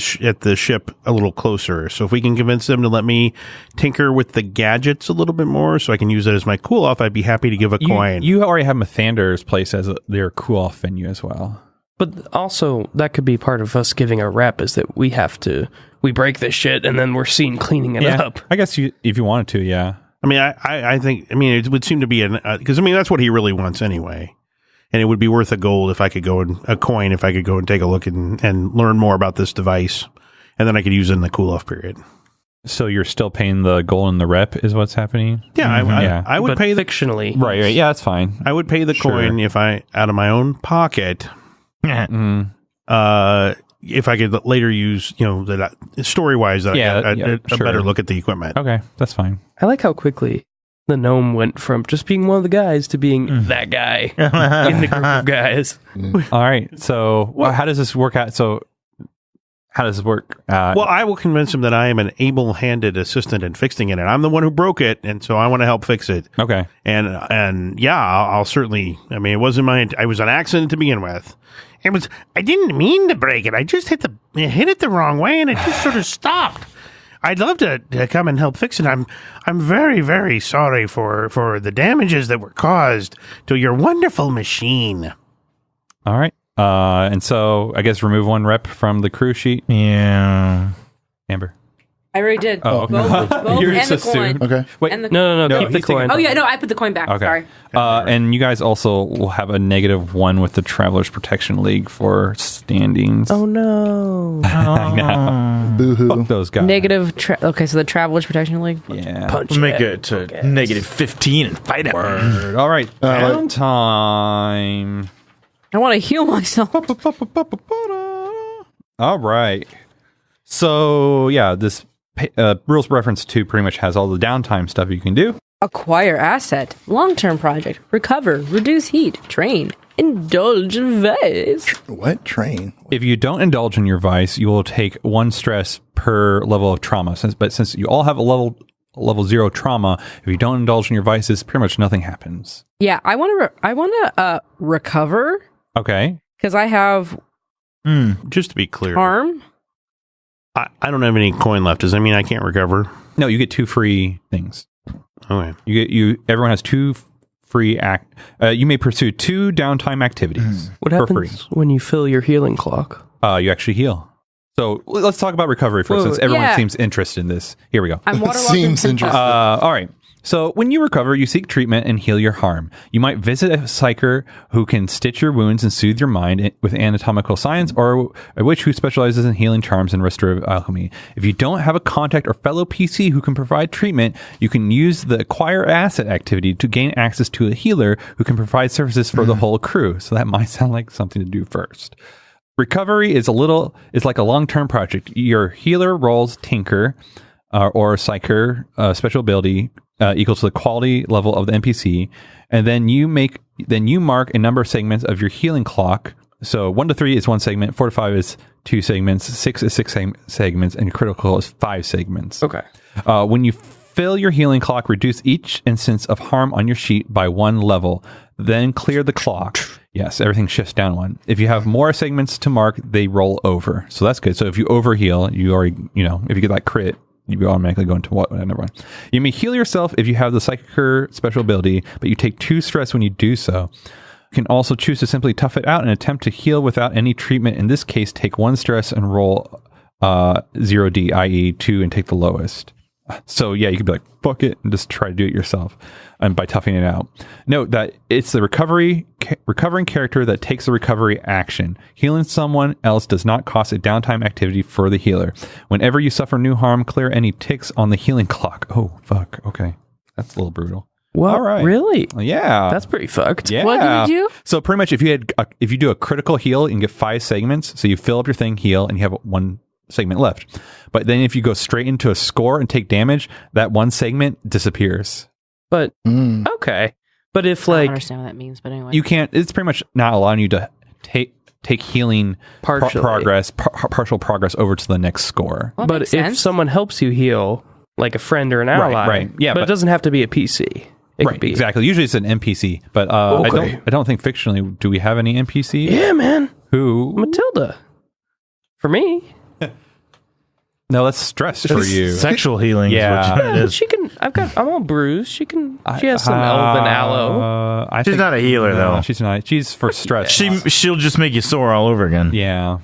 ship a little closer. So if we can convince them to let me tinker with the gadgets a little bit more, so I can use it as my cool off, I'd be happy to give a coin. You already have Mathander's place as their cool off venue as well. But also, that could be part of us giving a rep is that we break this shit and then we're seen cleaning it up. I guess if you wanted to, yeah. I mean, I think, it would seem to be because that's what he really wants anyway. And it would be worth a gold if I could go and take a look and learn more about this device. And then I could use it in the cool off period. So you're still paying the gold and the rep is what's happening? Yeah, I would But pay fictionally. Right. Yeah, that's fine. I would pay the Sure. coin if I, out of my own pocket, if I could later use, that story wise, that Yeah, I get a sure. better look at the equipment. Okay, that's fine. I like how quickly the gnome went from just being one of the guys to being that guy in the group of guys. All right. So how does this work out? So how does this work? Well, I will convince him that I am an able-handed assistant in fixing it, and I'm the one who broke it, and so I want to help fix it. Okay. And yeah, I'll certainly. It wasn't I was an accident to begin with. I didn't mean to break it. I just hit it the wrong way, and it just sort of stopped. I'd love to come and help fix it. I'm very, very sorry for the damages that were caused to your wonderful machine. All right. And so I guess remove 1 rep from the crew sheet. Yeah. Amber. I already did. Oh, okay. Both You're and just the coin. assumed. Okay. Wait, And the- No, No, keep the he's taking- coin. Oh yeah, no, I put the coin back. okay. Sorry. And you guys also will have a -1 with the Travelers Protection League for standings. Oh no. I know. Boo-hoo. Fuck those guys. Negative. Okay, so the Travelers Protection League. Yeah. Punch We'll make it. it to -15 and fight it. Word. All right. Downtime. I want to heal myself. All right. So, yeah, this rules reference 2 pretty much has all the downtime stuff you can do. Acquire asset. Long-term project. Recover. Reduce heat. Train. Indulge in vice. What? Train? If you don't indulge in your vice, you will take 1 stress per level of trauma. Since you all have a level 0 trauma, if you don't indulge in your vices, pretty much nothing happens. Yeah, I want to recover Okay. because I have Just to be clear, harm. I don't have any coin left. Does that mean I can't recover? No, you get 2 free things. Okay. Everyone has 2 free you may pursue 2 downtime activities What for free. happens when you fill your healing clock? You actually heal. So let's talk about recovery for Whoa, since everyone yeah. seems interested in this. Here we go. I'm waterlogged. Seems in interesting. All right. So when you recover, you seek treatment and heal your harm. You might visit a psyker who can stitch your wounds and soothe your mind with anatomical science, or a witch who specializes in healing charms and restorative alchemy. If you don't have a contact or fellow PC who can provide treatment, you can use the acquire asset activity to gain access to a healer who can provide services for the whole crew. So that might sound like something to do first. Recovery is like a long-term project. Your healer rolls Tinker or Psyker special ability equal to the quality level of the NPC, and then you mark a number of segments of your healing clock. So 1 to 3 is 1 segment, 4 to 5 is 2 segments, 6 is 6 segments, and critical is 5 segments. Okay. When you fill your healing clock, reduce each instance of harm on your sheet by 1 level. Then clear the clock. Yes, everything shifts down 1. If you have more segments to mark, they roll over. So that's good. So if you overheal, you already, if you get that crit, you automatically go into what? Never mind. You may heal yourself if you have the Psychicer special ability, but you take 2 stress when you do so. You can also choose to simply tough it out and attempt to heal without any treatment. In this case, take 1 stress and roll 0D, i.e. 2, and take the lowest. So yeah, you could be like, fuck it, and just try to do it yourself, and by toughing it out. Note that it's the recovering character that takes the recovery action. Healing someone else does not cost a downtime activity for the healer. Whenever you suffer new harm, clear any ticks on the healing clock. Oh, fuck. Okay. That's a little brutal. What? All right. Really? Yeah. That's pretty fucked. Yeah. What did you do? So pretty much if you do a critical heal, you can get 5 segments. So you fill up your thing, heal, and you have 1 segment left. But then if you go straight into a score and take damage, that 1 segment disappears. But okay. But if I don't like understand what that means, but anyway. You can't. It's pretty much not allowing you to take healing Partially. partial progress over to the next score. Well, that but makes if sense. someone helps you heal, like a friend or an ally, right. Yeah, but it but- doesn't have to be a PC. It could be Exactly. Usually it's an NPC, but Okay. I don't think fictionally do we have any NPC? Yeah, man. Who? Matilda. For me. No, that's stress for you. Sexual healing. Yeah. Is what it is. She can I'm all bruised. She has some elven aloe. She's not a healer, though. She's not. She's for stress. She'll just make you sore all over again. Yeah.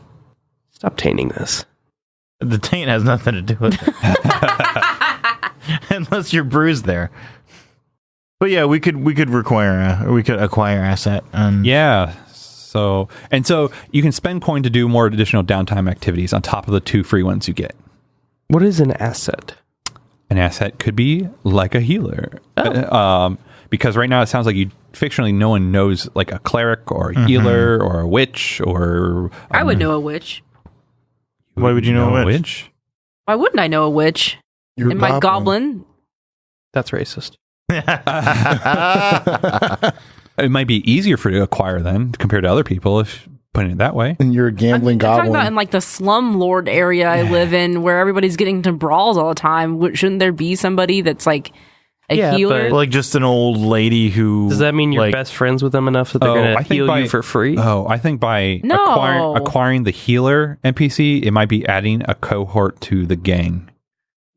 Stop tainting this. The taint has nothing to do with it. Unless you're bruised there. But yeah, we could acquire asset. And Yeah. So you can spend coin to do more additional downtime activities on top of the 2 free ones you get. What is an asset? An asset could be like a healer. Because right now it sounds like fictionally no one knows like a cleric or a healer or a witch or... I would know a witch. Why would you know a witch? Why wouldn't I know a witch? You're And my goblin. That's racist. It might be easier for you to acquire then compared to other people if putting it that way. And you're a gambling I'm talking about goblin. in like the slum lord area I live in where everybody's getting into brawls all the time. Shouldn't there be somebody that's like a Yeah, healer? Like just an old lady who... Does that mean you're like, best friends with them enough that they're going to heal you for free? Oh, I think by No. acquiring the healer NPC, it might be adding a cohort to the gang.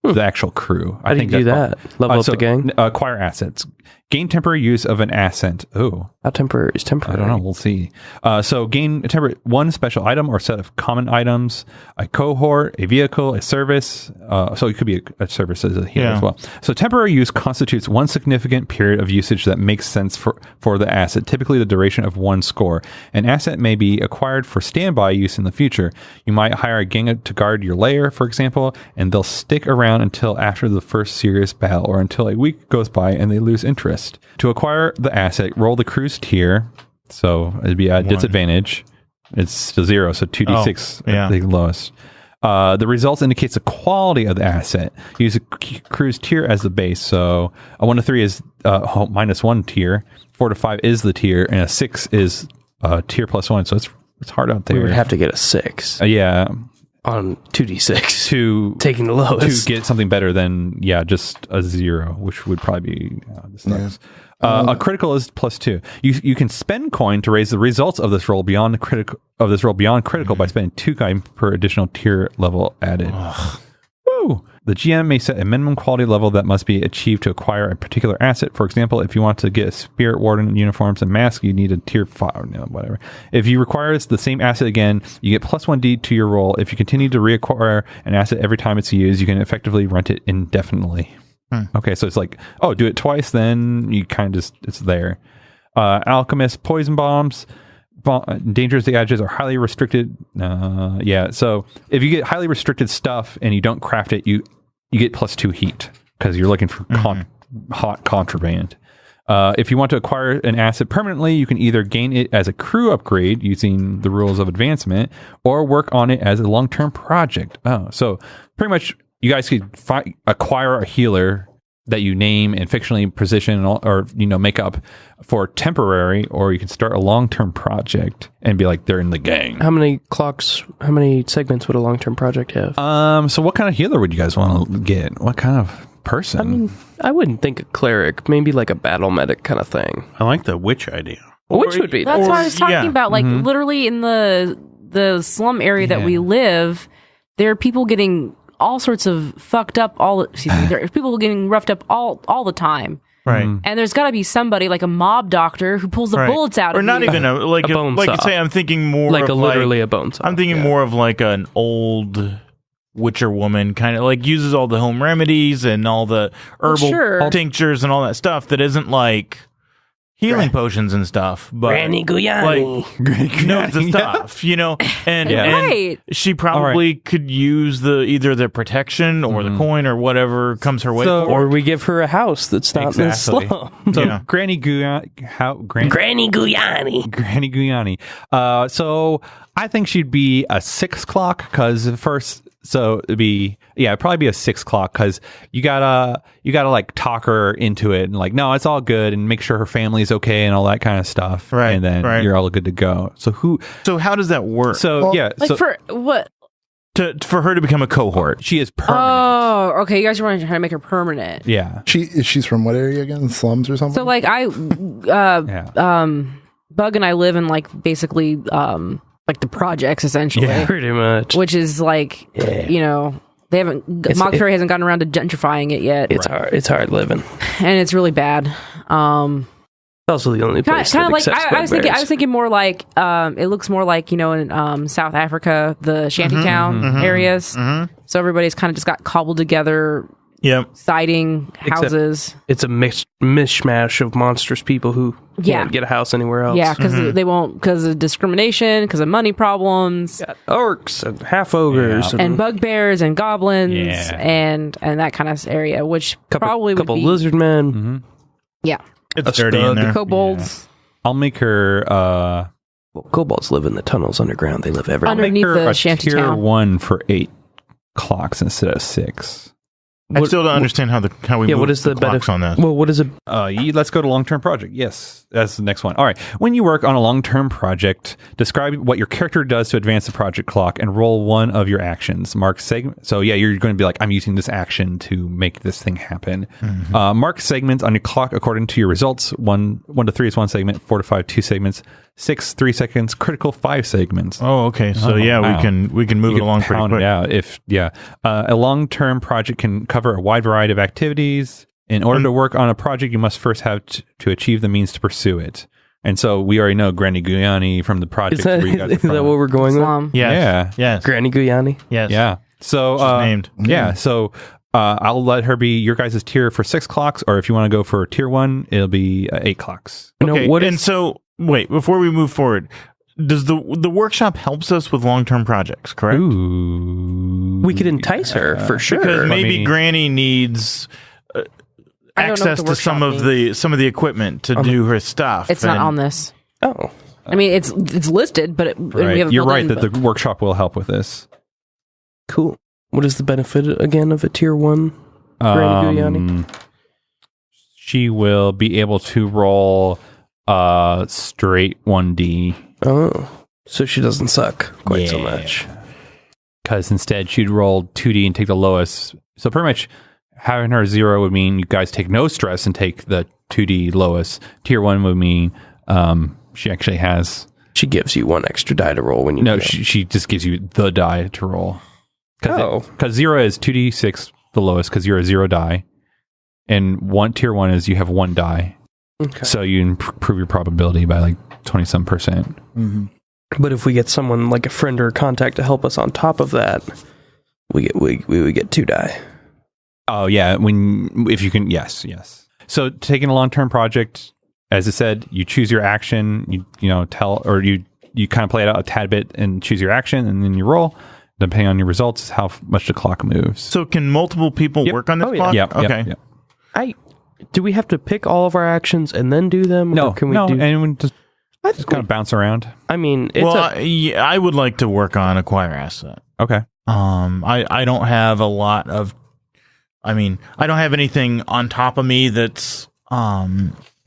The actual crew. How do you do that? Level up the gang? Acquire assets. Gain temporary use of an asset. Oh, How temporary is temporary? I don't know. We'll see. So gain temporary one special item or set of common items, a cohort, a vehicle, a service. So it could be a service as a healer as well. So temporary use constitutes one significant period of usage that makes sense for the asset, typically the duration of one score. An asset may be acquired for standby use in the future. You might hire a gang to guard your lair, for example, and they'll stick around until after the first serious battle or until a week goes by and they lose interest. To acquire the asset, roll the crew's tier. So it'd be at disadvantage. It's to 0, so 2d6 at the lowest. The results indicates the quality of the asset. Use a crew's tier as the base. So a 1 to 3 is -1 tier. 4 to 5 is the tier, and a 6 is tier +1. So it's hard out there. We would have to get a 6 on 2d6 to taking the lowest to get something better than just a 0, which would probably be this sucks. A critical is +2. You can spend coin to raise the results of this roll beyond critical by spending 2 coin per additional tier level added. Woo! The GM may set a minimum quality level that must be achieved to acquire a particular asset. For example, if you want to get Spirit Warden uniforms and mask, you need a tier 5, whatever. If you require the same asset again, you get +1d to your roll. If you continue to reacquire an asset every time it's used, you can effectively rent it indefinitely. Okay, so it's like, do it twice, then you kind of it's there. Alchemist poison bombs. Dangerous gadgets are highly restricted. So if you get highly restricted stuff and you don't craft it, you get +2 heat because you're looking for hot contraband. If you want to acquire an asset permanently, you can either gain it as a crew upgrade using the rules of advancement or work on it as a long-term project. So pretty much you guys could acquire a healer that you name and fictionally position or make up for temporary, or you can start a long-term project and be like, they're in the gang. How many segments would a long-term project have? So what kind of healer would you guys want to get? What kind of person? I mean, I wouldn't think a cleric, maybe like a battle medic kind of thing. I like the witch idea. Which would be That's what I was talking about. Like literally in the slum area that we live, there are people getting all sorts of fucked up there are people getting roughed up all the time. Right. And there's got to be somebody like a mob doctor who pulls the bullets out or of not you. even a bone saw. Say I'm thinking more like of literally a bone saw. I'm thinking more of like an old witcher woman, kind of like uses all the home remedies and all the herbal tinctures and all that stuff that isn't like healing potions and stuff, but Granny Gooanni knows the stuff, and she probably could use either the protection or the coin or whatever comes her way. Or we give her a house that's not in the slum. So Granny Gooanni. Granny Gooanni. So I think she'd be a 6 o'clock because first. So it'd probably be a 6 o'clock because you gotta like talk her into it and like, no, it's all good and make sure her family's okay and all that kind of stuff. Right. And then you're all good to go. So how does that work? So for what? For her to become a cohort. She is permanent. Oh, okay. You guys are trying to make her permanent. Yeah. She's from what area again? Slums or something? So like Bug and I live in like basically like the projects essentially. Yeah, pretty much. Which is like, they haven't, Mockberry hasn't gotten around to gentrifying it yet. It's hard living. And it's really bad. It's also the only place kind of like, I was thinking more like, it looks more like, in South Africa, the shantytown areas. So everybody's kind of just got cobbled together. Yep. Siding houses. It's a mishmash of monstrous people who can't get a house anywhere else. Yeah, because they won't, because of discrimination, because of money problems. Got orcs and half ogres and bugbears and goblins and that kind of area, which probably would be couple lizard men. Yeah, it's dirty in there. Kobolds. I'll make her. Kobolds live in the tunnels underground. They live everywhere. Underneath the shanty tier town. 1 for 8 clocks instead of 6. I still don't understand how we move what is the clocks on that. Well, what is it? Let's go to long-term project. Yes, that's the next one. All right. When you work on a long-term project, describe what your character does to advance the project clock and roll one of your actions. Mark segment. So you're going to be like, I'm using this action to make this thing happen. Mark segments on your clock according to your results. 1 to 3 is 1 segment. 4 to 5, 2 segments. 6, 3 seconds. Critical 5 segments. Oh, okay. So wow. we can move it along pretty quick. A long-term project can cover a wide variety of activities. In order to work on a project, you must first have to achieve the means to pursue it. And so we already know Granny Gooanni from the project. Is that, where you guys are is that from. what we're going with? Slum. Yes. Yeah. Yes. Granny Gooanni? Yes. Yeah. So named. Yeah. So I'll let her be your guys' tier for 6 clocks, or if you want to go for tier 1, it'll be 8 clocks. Okay. No, what and is, so, wait, before we move forward, does the workshop helps us with long-term projects, correct? Ooh. we could entice her for sure. Because maybe me- Granny needs I don't know what access the to some workshop of the equipment to do her stuff. It's not and- on this. Oh. I mean, it's listed, but and we Right. have a You're right building, that the workshop will help with this. Cool. What is the benefit again of a tier 1 Granny Gooanni? She will be able to roll straight 1D. Oh. So she doesn't suck quite so Yeah. much. Because instead she'd roll 2D and take the lowest. So pretty much having her 0 would mean you guys take no stress and take the 2D lowest. Tier 1 would mean she actually has... She gives you 1 extra die to roll when you No, do it. she just gives you the die to roll. Oh. Because 0 is 2D6 the lowest because you're a 0 die. And tier 1 is you have 1 die. Okay. So you improve your probability by like 20-some%. But if we get someone like a friend or a contact to help us on top of that, we would get 2 die. Oh yeah, if you can, yes. So taking a long-term project, as I said, you choose your action, you tell, or you kind of play it out a tad bit and choose your action, and then you roll. Depending on your results, is how much the clock moves. So can multiple people work on this Oh, yeah. clock? Yep. Okay. Yep. Do we have to pick all of our actions and then do them? No, Or can we no, do? anyone just kind of bounce around. I mean, it's Well, I would like to work on acquire asset. Okay. I don't have a lot of. I mean, I don't have anything on top of me that's.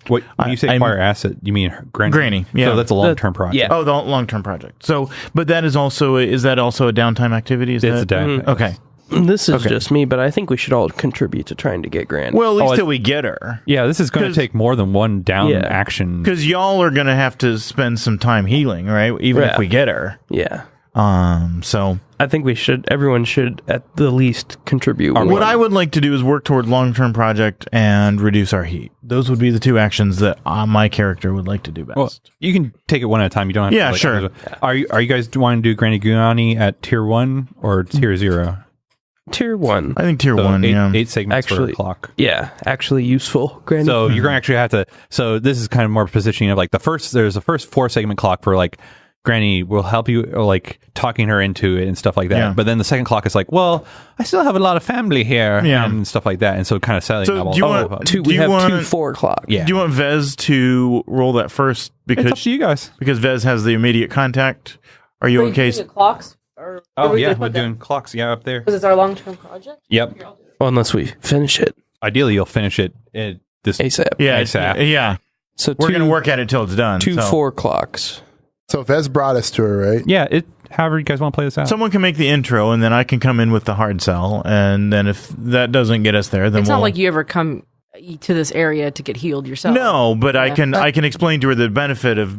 When you say acquire asset, you mean Granny? Yeah. So that's a long-term project. yeah. Oh, the long-term project. So, but that is also a downtime activity? Is It's that a downtime. Okay. this is just me, but I think we should all contribute to trying to get Granny. Well, at least it's- till we get her. Yeah, this is going to 'Cause- take more than one down Yeah. action. Because y'all are going to have to spend some time healing, right? Even Yeah. if we get her. yeah, So I think everyone should at the least contribute. what I would like to do is work toward long-term project and reduce our heat. Those would be the 2 actions that my character would like to do best. Well, you can take it one at a time. You don't have Yeah, to. sure. Are you guys wanting to do Granny Gooanni at tier 1 or tier 0? tier 1. I think tier So 1, yeah. 8 segments for Actually- a clock. Yeah, actually useful Granny. So you're going to actually have to. So this is kind of more positioning of like there's a first 4 segment clock for like Granny will help you, or like talking her into it and stuff like that. Yeah. But then the second clock is like, well, I still have a lot of family here and stuff like that. And so kind of selling So that all do you over. want- we do you have want- 2 4 o'clock. Yeah. Do you want Vez to roll that first? It's up Because to you guys. Vez has the immediate contact. Are you okay? Clocks? Or Oh yeah, we're doing clocks. Yeah, up there. Because it's our long-term project. Yep. Well, unless we finish it Ideally, you'll finish it this. ASAP. Yeah, ASAP. yeah. So We're going to work at it till it's done. 2 so. 4 clocks. So Vez brought us to her, right? Yeah. However you guys want to play this out. Someone can make the intro, and then I can come in with the hard sell. And then if that doesn't get us there, then It's we'll. not like you ever come to this area to get healed yourself. No, but I Yeah. can explain to her the benefit of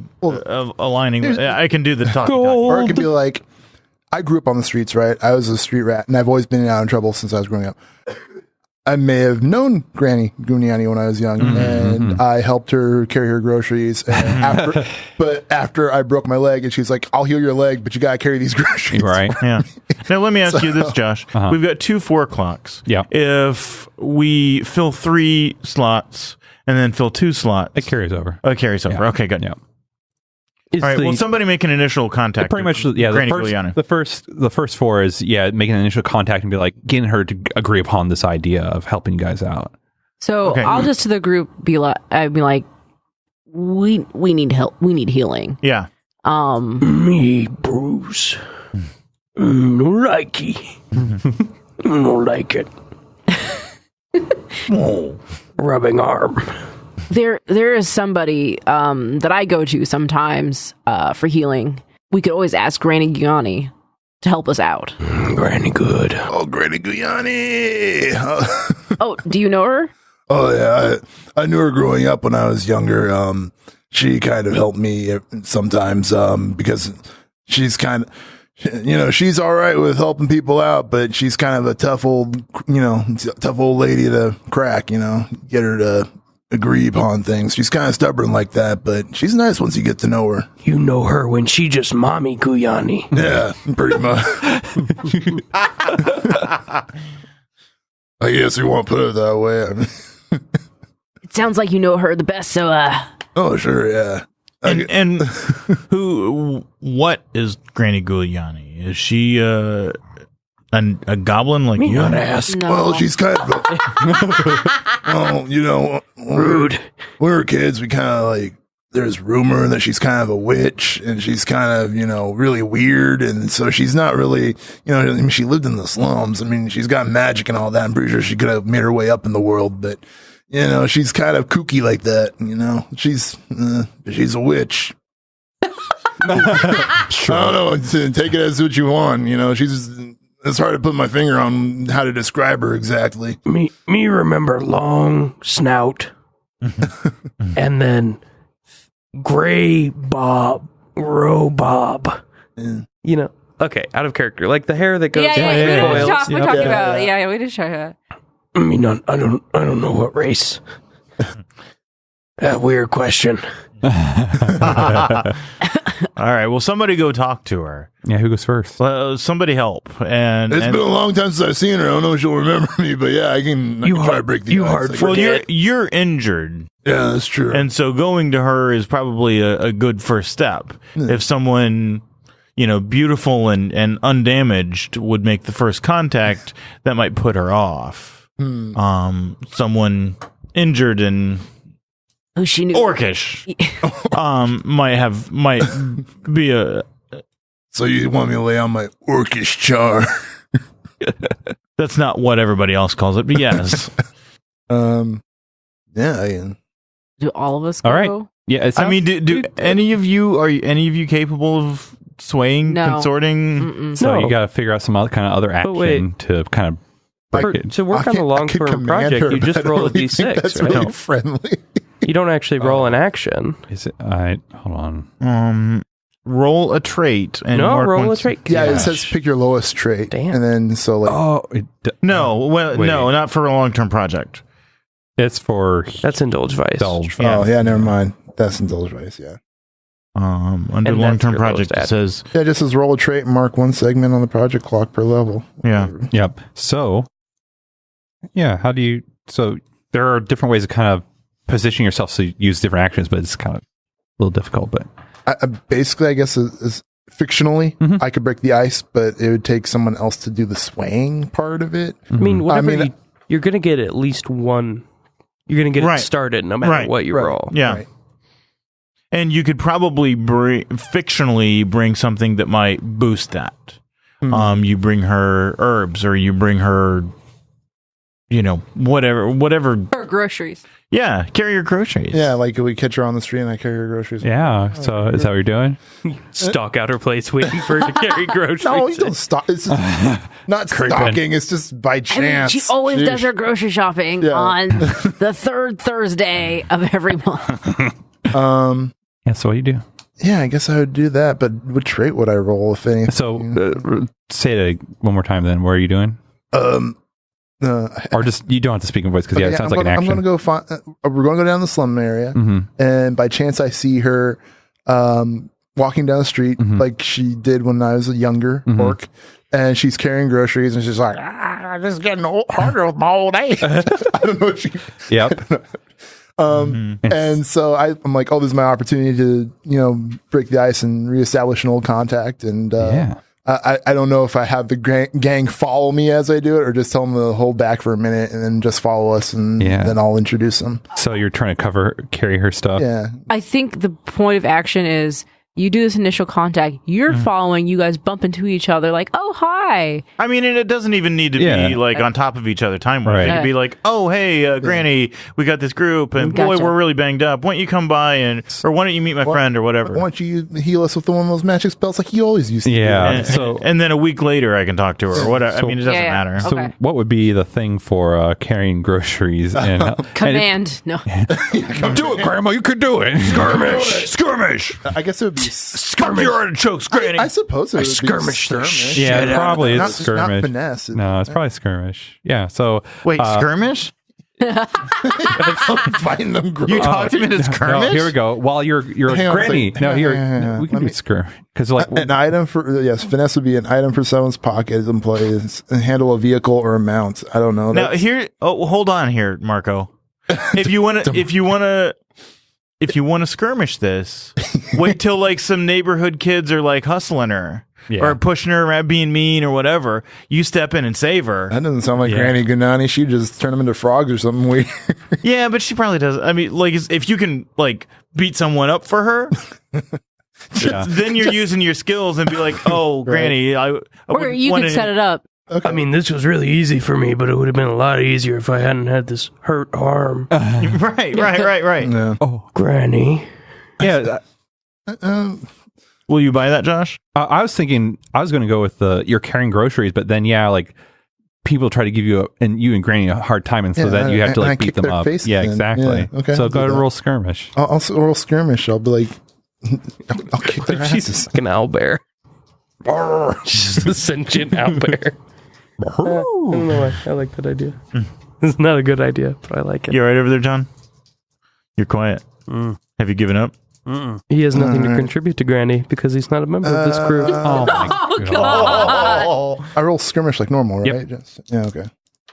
aligning. I can do the talking. Or it could be like, I grew up on the streets, right? I was a street rat, and I've always been out in trouble since I was growing up. I may have known Granny Gooanni when I was young, and I helped her carry her groceries. And after I broke my leg, and she's like, "I'll heal your leg, but you gotta carry these groceries." Right. Yeah. Now let me ask you this, Josh. Uh-huh. We've got 2 4 clocks. Yeah. If we fill 3 slots and then fill 2 slots, It carries over. oh, it carries over. Yeah. Okay, good. Yeah. Is All right. the- Well, somebody make an initial contact. Pretty much, with yeah. Granny Gooanni. The first 4 is making an initial contact and be like getting her to agree upon this idea of helping you guys out. So Okay. I'll just to the group be like, we need help. We need healing. Yeah. Me, Bruce. No likey. No like it. Rubbing arm. There is somebody that I go to sometimes for healing. We could always ask Granny Gooanni to help us out. Granny good. Oh, Granny Gooanni. Oh, do you know her? Oh, yeah. I knew her growing up when I was younger. She kind of helped me sometimes because she's kind of, she's all right with helping people out, but she's kind of a tough old lady to crack, get her to agree upon things. She's kind of stubborn like that, but she's nice once you get to know her. You know her when she just mommy Gooanni. Yeah, pretty much. I guess we won't put it that way. It sounds like you know her the best, so Oh, sure, yeah. And what is Granny Gooanni? Is she a goblin like you? Not ask. no. Well, she's kind of Rude. When we were kids, we kind of like, there's rumor that she's kind of a witch and she's kind of, really weird. And so she's not really, she lived in the slums. I mean, she's got magic and all that. I'm pretty sure she could have made her way up in the world, but, she's kind of kooky like that. She's a witch. I don't know. Take it as what you want. It's hard to put my finger on how to describe her exactly. Me remember long snout, and then gray bob, robob. Yeah. Okay, out of character, like the hair that goes. We coils. talking about. Yeah, we just talked about. I mean, I don't know what race. Weird question. All right. Well, somebody go talk to her. Yeah, who goes first? Somebody help. And It's been a long time since I've seen her. I don't know if she'll remember me, but yeah, I can try to break the ice. well, you're injured. Yeah, that's true. And so going to her is probably a good first step. If someone, beautiful and undamaged would make the first contact, that might put her off. Someone injured and Who she knew. orcish might be a. So you want me to lay on my orcish char? That's not what everybody else calls it, but yes. Yeah, I can. Do all of us go? All right. Yeah, I mean, do any of you capable of swaying, No. consorting? Mm-mm. So No. you got to figure out some other kind of other But wait. action to kind of break it. To work on the I could long-term command project, her, you just but I roll a don't really think d6, That's right? really friendly. You don't actually roll an action. Is it? Hold on. Roll a trait. And mark roll one- a trait. Yeah, it Gosh. says pick your lowest trait. Damn. And then so like Oh, No, well, Wait. no, not for a long-term project. it's for That's indulge vice. indulge. oh yeah, never mind. That's indulge vice, yeah. Under And that's long-term your project, lowest it says, Yeah, it just says roll a trait and mark one segment on the project clock per level. yeah. Yep. So, yeah, how do you? So there are different ways of kind of positioning yourself so you use different actions, but it's kind of a little difficult. But Basically, I guess is fictionally, I could break the ice, but it would take someone else to do the swaying part of it. I mean, whatever I mean, you're going to get at least one. You're going to get Right. it started no matter Right. what you Right. roll. Yeah. Right. And you could probably fictionally bring something that might boost that. You bring her herbs, or you bring her, whatever. Or groceries. Yeah, carry your groceries. Yeah, like we catch her on the street and I carry her groceries. yeah, so is that what you're doing? Stalk out her place waiting for her to carry groceries. No, you don't stop. It's just not stalking. It's just by I mean, chance. she always Sheesh. does her grocery shopping Yeah. on the third Thursday of every month. Yeah. So what do you do? Yeah, I guess I would do that. But what trait would I roll if any? So say it one more time. Then what are you doing? Or just you don't have to speak in voice because Okay, it sounds like an I'm action. going to go find. We're going to go down the slum area, Mhm. and by chance I see her walking down the street like she did when I was a younger orc, and she's carrying groceries, and she's like, "This is getting harder with my old age." I don't know. If she, Yep. and so I'm like, "Oh, this is my opportunity to break the ice and reestablish an old contact." And Yeah. I don't know if I have the gang follow me as I do it, or just tell them to hold back for a minute and then just follow us, and then I'll introduce them. So you're trying to carry her stuff. Yeah. I think the point of action is you do this initial contact, you're following, you guys bump into each other like, oh, hi. I mean, and it doesn't even need to be like on top of each other time-wise. Right. It could be like, oh, hey, Granny, we got this group, and boy, Gotcha. we're really banged up. Why don't you come by or why don't you meet my friend or whatever? Why don't you heal us with one of those magic spells like you always used to? Yeah. And, So and then a week later, I can talk to her or whatever. I mean, it doesn't matter. Yeah. So Okay. what would be the thing for carrying groceries? And Command. No. do it, Grandma. You could do it. Skirmish! I guess it would be Fuck your artichokes, Granny! I suppose it would skirmish be the skirmish. Yeah, Shit it out probably Not, is skirmish. not finesse. No, it's probably skirmish. Yeah. So Wait, skirmish? fighting them. You talked him into skirmish? no, here we go. While you're Hang on a Granny. second. No, here Hang on. we can Let do me- skirmish because like An item for finesse would be an item for someone's pocket and plays and handle a vehicle or a mount. I don't know. Now That's- here, hold on here, Marco. If you want to skirmish this, wait till like some neighborhood kids are like hustling her Yeah. or pushing her around, being mean or whatever. You step in and save her. that doesn't sound like Yeah. Granny Gooanni. She just turn them into frogs or something weird. Yeah, but she probably does. I mean, like if you can like beat someone up for her, yeah. then you're using your skills and be like, "Oh, Granny, I Or you could set it up. Okay. I mean, this was really easy for me, but it would have been a lot easier if I hadn't had this hurt arm. right. Yeah. Oh, Granny. yeah. Will you buy that, Josh? I was thinking I was going to go with you're carrying groceries, but then like people try to give you and Granny a hard time, and so Yeah, that you have to and I like beat kick them their up. faces Yeah, in. exactly. Yeah, okay, So I'll go do to that. roll skirmish. I'll roll skirmish. I'll be like, I'll kick their asses. Like an owlbear. Just a sentient owlbear. I don't know why. I like that idea. It's not a good idea, but I like it. You all right over there, John? You're quiet. Have you given up? He has nothing to contribute to Granny because he's not a member of this crew. Oh my Oh, god! God. I roll skirmish like normal, right? Yep. Just, yeah, okay.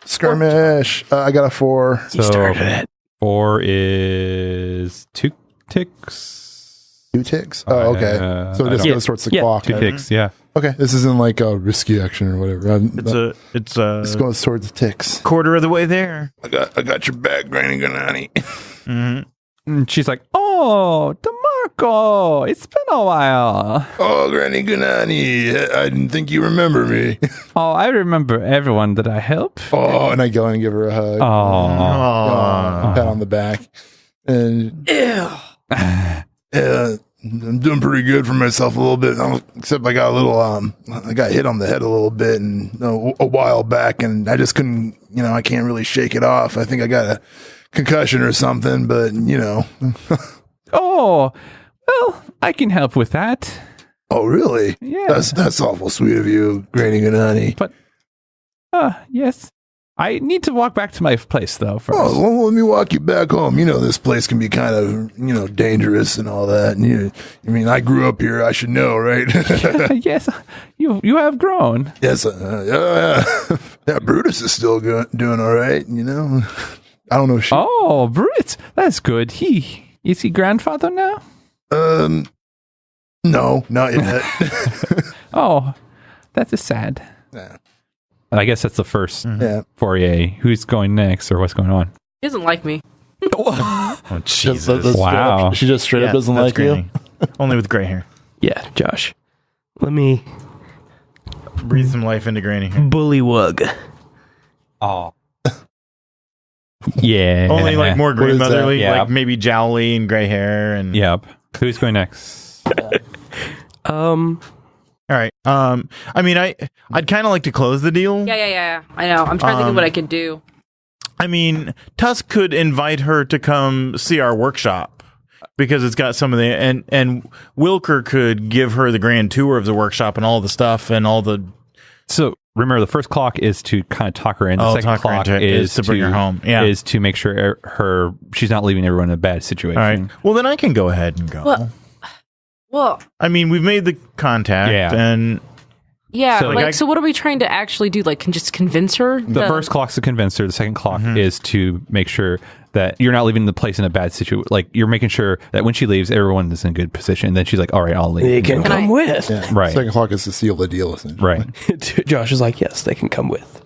Skirmish. I got a 4. So 4 is 2 ticks. 2 ticks. Oh, okay. So it just I goes towards the Yeah, clock. 2 ticks. Yeah. Okay, this isn't like a risky action or whatever. It's This a goes towards the ticks. quarter of the way there. I got your back, Granny Gooanni. And she's like, "Oh, DeMarco, it's been a while. Oh, Granny Gooanni, I didn't think you remember me. Oh, I remember everyone that I help. Oh, and I go in and give her a hug. Oh, Pat on the back. And Yeah, I'm doing pretty good for myself a little bit. Except I got a little, I got hit on the head a little bit and a while back, and I just couldn't, I can't really shake it off. I think I got a concussion or something, but oh, well, I can help with that. Oh, really? Yeah. That's awful sweet of you, Granny Gooanni. But, yes. I need to walk back to my place, though, first. Oh, well, let me walk you back home. This place can be kind of, dangerous and all that. And I grew up here. I should know, right? Yes, you have grown. Yes. Yeah, Brutus is still doing all right, I don't know if she. Oh, Brit, that's good. Is he grandfather now? No, not yet. Oh, that is sad. Yeah. I guess that's the first Yeah. foray. Who's going next, or what's going on? He doesn't like me. Oh, Jesus. Wow. She just straight up doesn't that's like Granny. you. Only with gray hair. Yeah, Josh. Let me Breathe some life into Granny here. bullywug. Oh. Yeah. Only like more What is that? grandmotherly, Yeah. like maybe jowly and gray hair and Yep. Who's going next? All right. I mean, I'd kind of like to close the deal. Yeah. I know. I'm trying to think of what I could do. I mean, Tusk could invite her to come see our workshop because it's got some of the and Wilker could give her the grand tour of the workshop and all the stuff and all the. So remember, the first clock is to kind of talk her in. The Oh, second talk her clock into it is to bring her home. Yeah. Is to make sure she's not leaving everyone in a bad situation. All right. Well, then I can go ahead and go. Well, I mean, we've made the contact, Yeah. and yeah. So, So what are we trying to actually do? Like, can just convince her? The first clock's to convince her. The second clock is to make sure that you're not leaving the place in a bad situation. Like, you're making sure that when she leaves, everyone is in a good position. Then she's like, all right, I'll leave. They can come with. Yeah. Right. Second clock is to seal the deal, essentially. Right. Josh is like, yes, they can come with.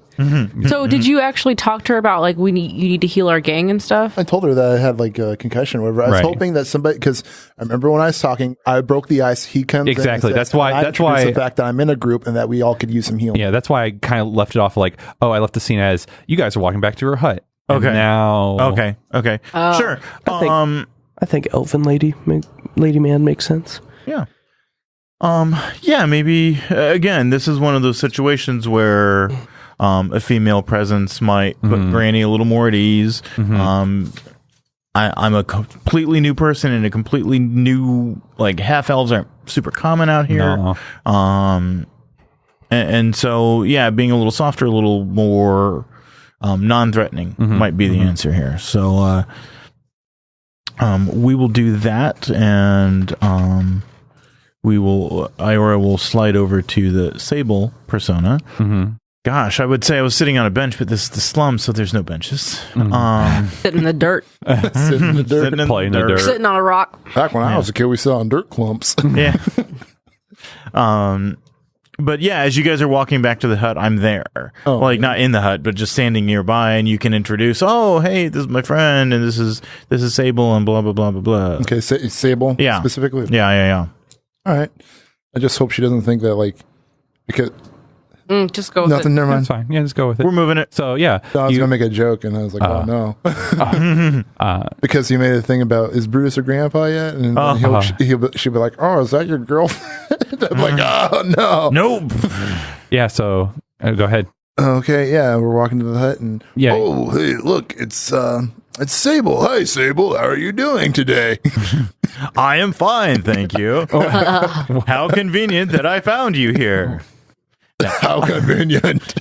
So did you actually talk to her about like you need to heal our gang and stuff? I told her that I had like a concussion or whatever. I was Right. hoping that somebody, because I remember when I was talking, I broke the ice. He comes in and Exactly. says, That's why- and I that's introduced why- the fact that I'm in a group and that we all could use some healing. Yeah, that's why I kind of left it off like, oh, I left the scene as you guys are walking back to her hut. And Okay. now. okay, sure. I think Elfin Lady Man makes sense. Yeah. Yeah, maybe again, this is one of those situations where a female presence might put Granny a little more at ease. I'm a completely new person and a completely new, like, half elves aren't super common out here. No. And so, yeah, being a little softer, a little more non-threatening might be the answer here. So we will do that, and Iora will slide over to the Sable persona. Gosh, I would say I was sitting on a bench, but this is the slum, so there's no benches. Sitting in the dirt. Sitting in the dirt. Playing the dirt. Sitting on a rock. Back when I was a kid, we sat on dirt clumps. Yeah. But yeah, as you guys are walking back to the hut, I'm there. Oh, like, not in the hut, but just standing nearby, and you can introduce, oh, hey, this is my friend, and this is Sable, and blah, blah, blah, blah, blah. Okay, Sable Yeah. specifically? Yeah. All right. I just hope she doesn't think that, like, because Just go with nothing, it. never mind. That's fine. Yeah, just go with it. We're moving it. So yeah, I was going to make a joke, and I was like, oh, no. Because he made a thing about, is Brutus a grandpa yet? And then she'll be like, oh, is that your girlfriend? I'm like, oh, no. Nope. yeah. So go ahead. Okay, yeah, we're walking to the hut, and Yeah. Oh, hey, look, it's Sable. Hi, Sable. How are you doing today? I am fine, thank you. How convenient that I found you here. How convenient.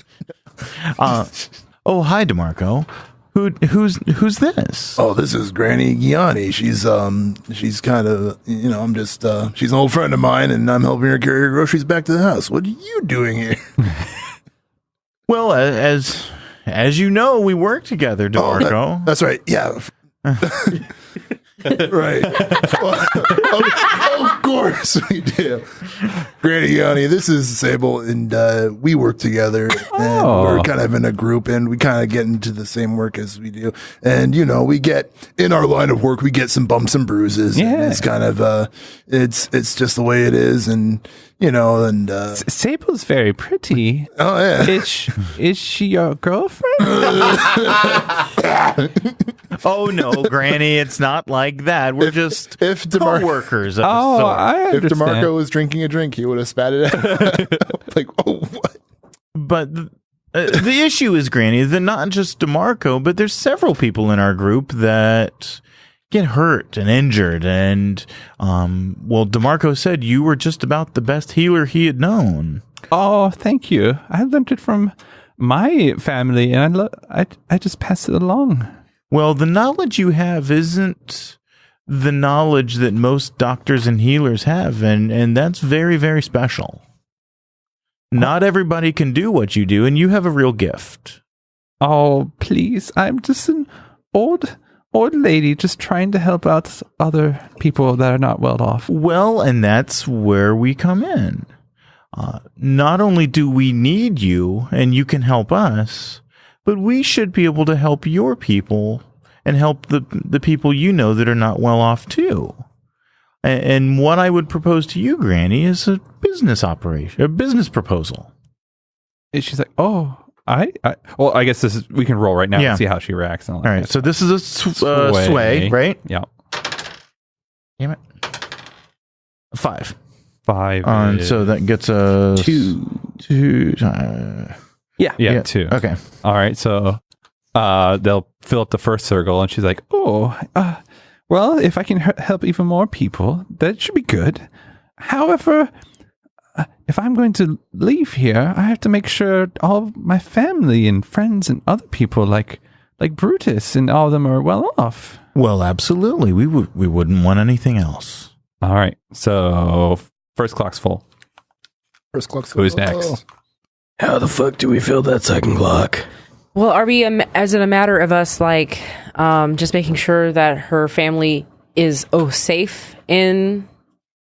Oh, hi, DeMarco. Who's this? Oh, this is Granny Gooanni. She's kind of, I'm just, she's an old friend of mine, and I'm helping her carry her groceries back to the house. What are you doing here? Well, as you know, we work together, DeMarco. That's right. Yeah. Right. Of course we do. Granny Gooanni, this is Sable, and we work together, and we're kind of in a group, and we kind of get into the same work as we do. And, we get, in our line of work, we get some bumps and bruises. Yeah. And it's kind of, it's just the way it is, and, Sable's very pretty. oh, yeah. Is she your girlfriend? Oh no, Granny, it's not like that. We're just if co-workers of Oh, a sort. I If understand. DeMarco was drinking a drink, he would have spat it out. Like, oh, what? But the issue is, Granny, that not just DeMarco, but there's several people in our group that get hurt and injured. And, DeMarco said you were just about the best healer he had known. Oh, thank you. I learned it from my family, and I just pass it along. Well, the knowledge you have isn't the knowledge that most doctors and healers have, and that's very, very special. Not everybody can do what you do, and you have a real gift. Oh, please. I'm just an old lady just trying to help out other people that are not well off. Well, and that's where we come in. Not only do we need you, and you can help us, but we should be able to help your people and help the people you know that are not well off too. And what I would propose to you, Granny, is a business proposal. And she's like, oh, I guess we can roll right now and see how she reacts. And all right, so this is a sway, right? Yeah. Damn it. 5. 5. So that gets a 2. Yeah, 2. Okay. All right, so they'll fill up the first circle, and she's like, oh, well, if I can help even more people, that should be good. However, if I'm going to leave here, I have to make sure all of my family and friends and other people like Brutus and all of them are well off. Well, absolutely. We wouldn't want anything else. All right, so first clock's full. First clock's Who's next? How the fuck do we fill that second clock? Well, are we, as in a matter of us, just making sure that her family is safe in...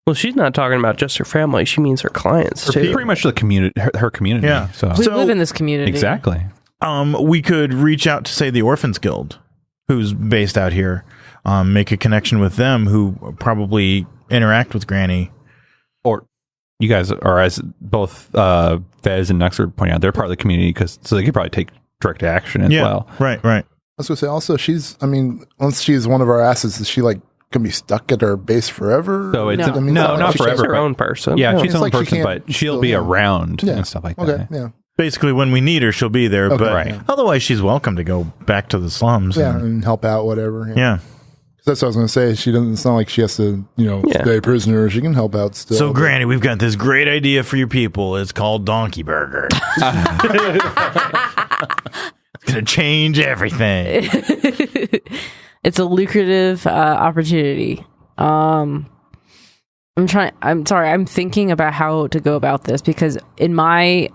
Well, she's not talking about just her family. She means her clients, too. Pretty much the community, her community. Yeah. So. We live in this community. Exactly. We could reach out to, say, the Orphans Guild, who's based out here, make a connection with them, who probably interact with Granny. Or you guys are, as both Fez and Nux are pointing out, they're part of the community, so they could probably take direct action as well. Right. I was going to say, also, once she's one of our assets, is she going to be stuck at our base forever? So it's No. not She's forever. her own person. Yeah, No. she's her own like she person, can't but she'll still- be yeah. around Yeah. and stuff like Okay, that. yeah. Basically, when we need her, she'll be there. Okay. But Right. otherwise, she's welcome to go back to the slums. Yeah, and help out, whatever. Yeah. That's what I was going to say. She doesn't sound like she has to, stay prisoner. She can help out still. So, Granny, we've got this great idea for your people. It's called Donkey Burger. It's going to change everything. It's a lucrative opportunity. I'm thinking about how to go about this because in my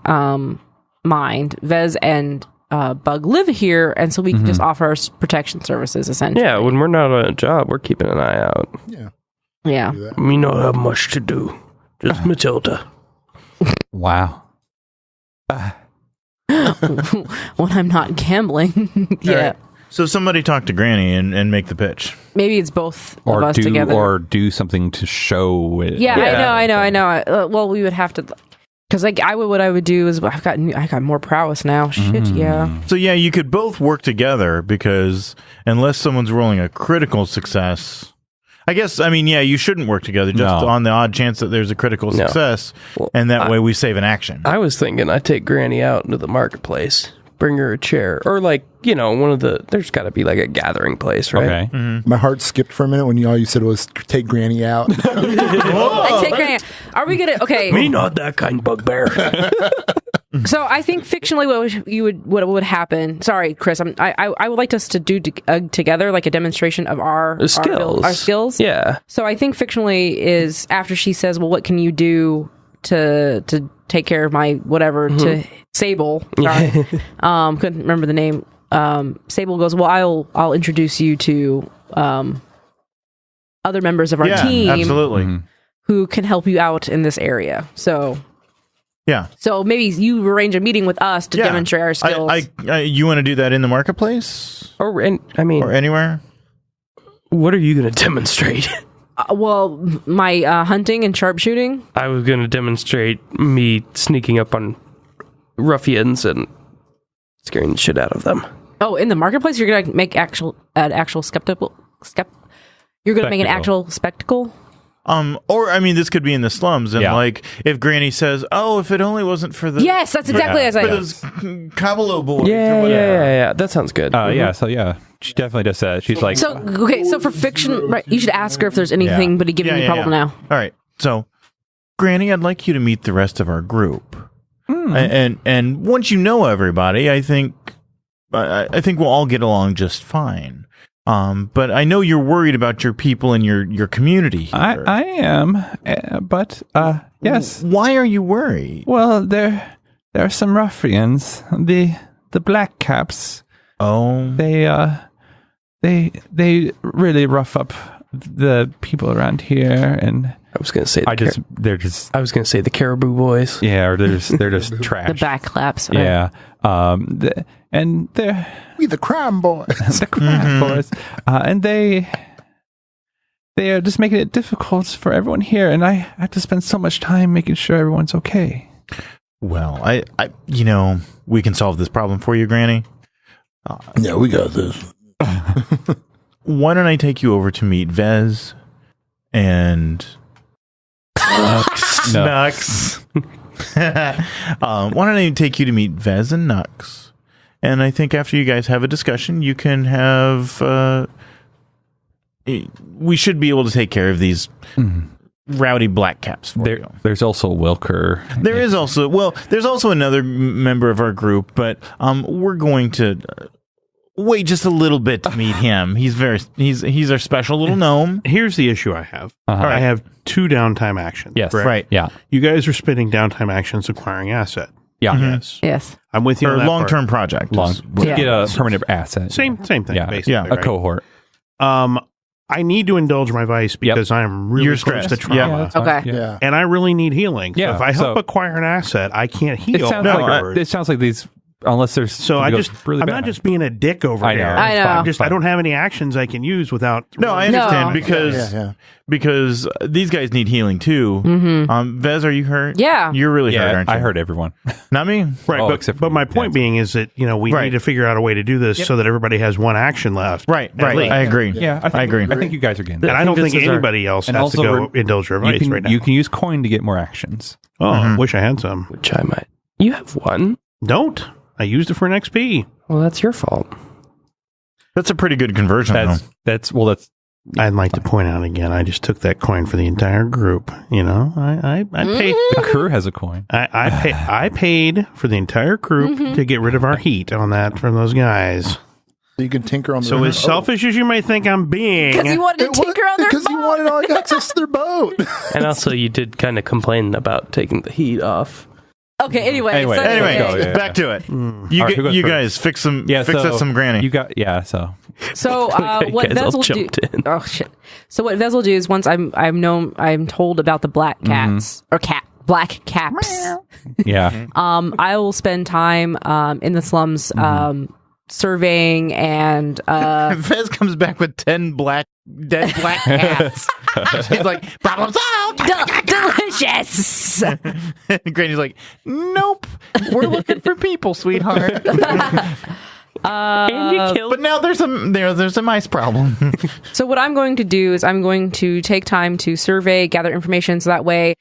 mind, Vez and Bug live here, and so we can just offer protection services essentially. Yeah, when we're not on a job, we're keeping an eye out. Yeah. We don't have much to do. Just Matilda. Wow. When I'm not gambling. Yeah. Right. So somebody talk to Granny and make the pitch. Maybe it's both of us together. Or do something to show it. Yeah. I know. Well, we would have to... Because what I would do is I got more prowess now. Shit, yeah. So yeah, you could both work together because unless someone's rolling a critical success, I guess. I mean, yeah, you shouldn't work together just on the odd chance that there's a critical success, and that way we save an action. I was thinking I'd take Granny out into the marketplace, bring her a chair, or one of the. There's got to be like a gathering place, right? Okay. My heart skipped for a minute when all you said was take Granny out. I take Granny out. Are we gonna? Okay. Me not that kind, bugbear. So I think fictionally, what would happen? Sorry, Chris. I would like us to do together like a demonstration of our skills. Our skills. Yeah. So I think fictionally is after she says, "Well, what can you do to take care of my whatever?" To Sable. Sorry. Couldn't remember the name. Sable goes, "Well, I'll introduce you to other members of our team, absolutely, who can help you out in this area." So. Yeah. So maybe you arrange a meeting with us to demonstrate our skills. You want to do that in the marketplace? Or anywhere? What are you going to demonstrate? Well, my hunting and sharpshooting. I was going to demonstrate me sneaking up on ruffians and scaring the shit out of them. Oh, in the marketplace, you're going to make an actual spectacle. You're going to make an actual spectacle. This could be in the slums, and if Granny says, "Oh, if it only wasn't for the yes, that's exactly as I those Cabalo boys." Yeah. That sounds good. She definitely does that. She's like, so for fiction, right? You should ask her if there's anything, but he giving me problem now. All right, so Granny, I'd like you to meet the rest of our group, and once you know everybody, I think we'll all get along just fine. But I know you're worried about your people and your community here. I am, but yes. Why are you worried? Well, there are some ruffians. The black caps. Oh, they really rough up the people around here, and I was going to say I was going to say the Caribou Boys. Yeah, or they're just trash. The back claps. Right? Yeah. And they're the crime boys. The crime boys. And they are just making it difficult for everyone here, and I have to spend so much time making sure everyone's okay. Well, I we can solve this problem for you, Granny. Yeah, we got this. Why don't I take you over to meet Vez and Nux? Why don't I take you to meet Vez and Nux? And I think after you guys have a discussion, you can have... we should be able to take care of these rowdy black caps for you. There's also Wilker. There's also another member of our group, but we're going to... wait just a little bit to meet him. He's our special little gnome. Here's the issue I have. I have 2 downtime actions. Yes. Correct? Right. Yeah. You guys are spending downtime actions acquiring asset. Yeah. Yes. I'm with you For on a that long-term project. Get a permanent asset. Same thing, basically. Yeah. A cohort. I need to indulge my vice because I am really close to trauma. Okay. And I really need healing. Yeah, So if I help acquire an asset, I can't heal. It sounds like these... Unless there's so I'm not just being a dick over I know. here. I know. I don't have any actions I can use without. No, I understand because these guys need healing too. Vez, are you hurt? Yeah, you're really hurt, aren't you? I hurt everyone. Not me. Right, but my point being is that we need to figure out a way to do this so that everybody has one action left. Right. I agree. Yeah, I agree. I think you guys are getting that. And I don't think anybody else has to go indulge their vice right now. You can use coin to get more actions. Oh, I wish I had some. Which I might. You have one. Don't. I used it for an XP. Well, that's your fault. That's a pretty good conversion. That's I'd like to point out again, I just took that coin for the entire group. You know, I paid. The crew has a coin. I paid for the entire group to get rid of our heat on that from those guys. You can tinker on the So as selfish as you may think I'm being, Because you wanted to tinker on their because you boat. wanted all access to their boat. And also, you did kind of complain about taking the heat off. Okay, anyway. Anyway, so, anyway, okay. go, yeah. Back to it. All right, who goes You first? guys fix some. Yeah, fix us some granny. You got so So You what guys all Vez will do? jumped in. Oh shit! So what Vez will do is once I'm told about the black cats or black caps. yeah. I will spend time in the slums surveying and Fez comes back with 10 dead black cats. He's like, problem solved. delicious. Granny's like, nope, we're looking for people, sweetheart. And you killed But now there's a mice problem. So what I'm going to do is I'm going to take time to survey, gather information, so that way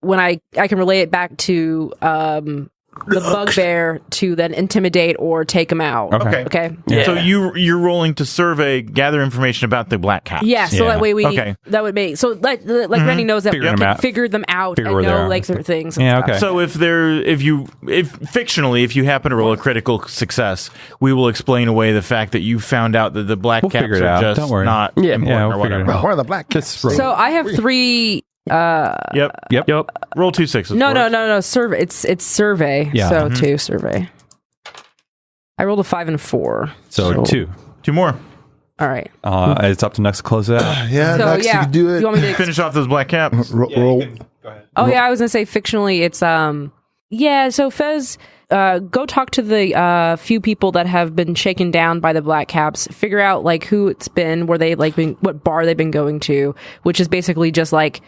when I can relay it back to the bugbear to then intimidate or take him out. Okay. Okay. Yeah. So you're rolling to survey, gather information about the black cats. Yeah, so Yeah. that way Okay. that would make so like Randy knows that we Figuring them can out. figure them out Figure and where they know are. like certain things. And Yeah, stuff. okay. So if fictionally, if you happen to roll a critical success, we will explain away the fact that you found out that the black We'll cats figure it are out. just Don't worry. not Yeah. important Yeah, or we'll figure it whatever. out. Where are the black cats? So I have 3 Yep. Roll 2 6s. No. Survey. It's survey. Yeah. So 2 survey. I rolled a 5 and a 4. So 2. 2 more. All right. It's up to Nux to close it out. Yeah, So next you can do it. You want me to? Finish off those black caps. Roll. Oh yeah, I was gonna say fictionally. It's yeah. So Fez, go talk to the few people that have been shaken down by the black caps. Figure out like who it's been, where they like been, what bar they've been going to, which is basically just like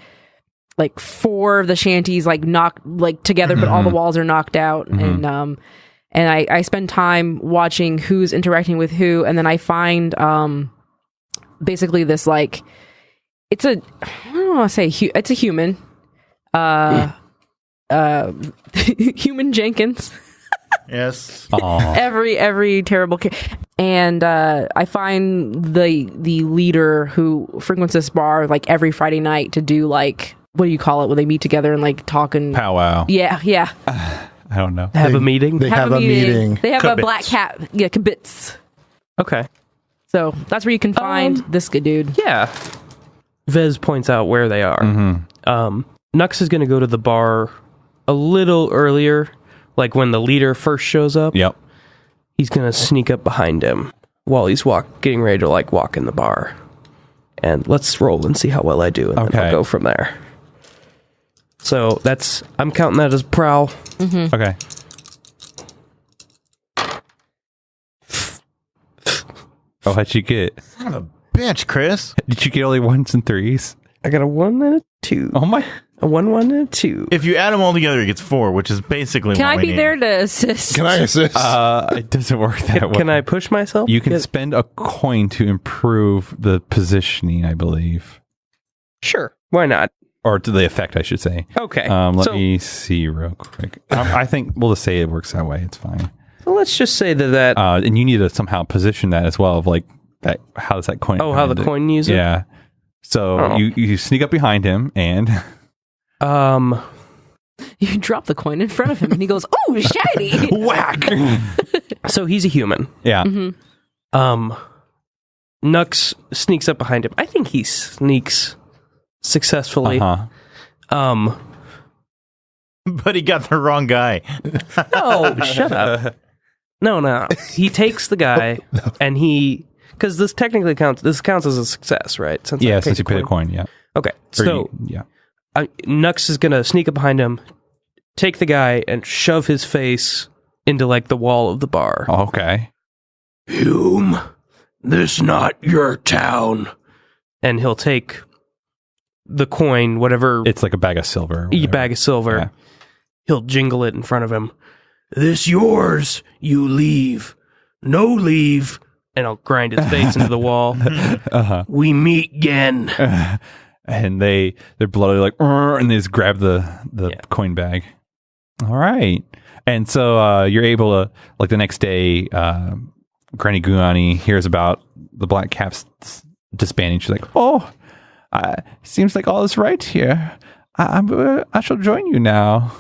4 of the shanties like knocked like together, but all the walls are knocked out, and I spend time watching who's interacting with who, and then I find basically this like it's a I don't want to say it's a human, human Jenkins. Yes. Every terrible and I find the leader who frequents this bar like every Friday night to do like what do you call it when they meet together and like talk and Powwow. yeah. I don't know. have a meeting. They have a meeting. They have a black cat. Yeah, kibitz. Okay. So that's where you can find this good dude. Yeah. Vez points out where they are. Nux is going to go to the bar a little earlier, like when the leader first shows up. Yep. He's going to sneak up behind him while he's getting ready to like walk in the bar. And let's roll and see how well I do, and then I'll go from there. So I'm counting that as prowl. Okay. Oh, how'd you get? Son of a bitch, Chris. Did you get only 1s and 3s? I got a 1 and a 2. Oh my! A 1 and a 2. If you add them all together, it gets 4, which is basically Can what I we be need. there to assist? Can I assist? It doesn't work that way. Can I push myself? You can spend a coin to improve the positioning, I believe, Sure. Why not? or to the effect, I should say. Okay. Let so, me see real quick. I think we'll just say it works that way. It's fine. so let's just say that And you need to somehow position that as well. Of like that. How does that coin? Oh, how the coin use it? Yeah. So you sneak up behind him and You drop the coin in front of him, and he goes, "Oh, shiny!" whack. so he's a human. Yeah. Nux sneaks up behind him. I think he sneaks successfully. Uh-huh. But he got the wrong guy. No, shut up. No. He takes the guy and because this technically counts. This counts as a success, right? Since Yeah, since you paid a coin. Yeah. Okay, Or so yeah. Nux is gonna sneak up behind him, take the guy, and shove his face into like the wall of the bar. Okay. Hume, this not your town. And he'll take the coin, whatever It's like a bag of silver. or bag of silver. Yeah. He'll jingle it in front of him. This yours. You leave. No leave. And I'll grind his face into the wall. Uh-huh. We meet again. And they're bloody like, and they just grab the coin bag. All right. And so you're able to, like the next day, Granny Gooanni hears about the black caps disbanding. She's like, "Oh, seems like all is right here. I shall join you now."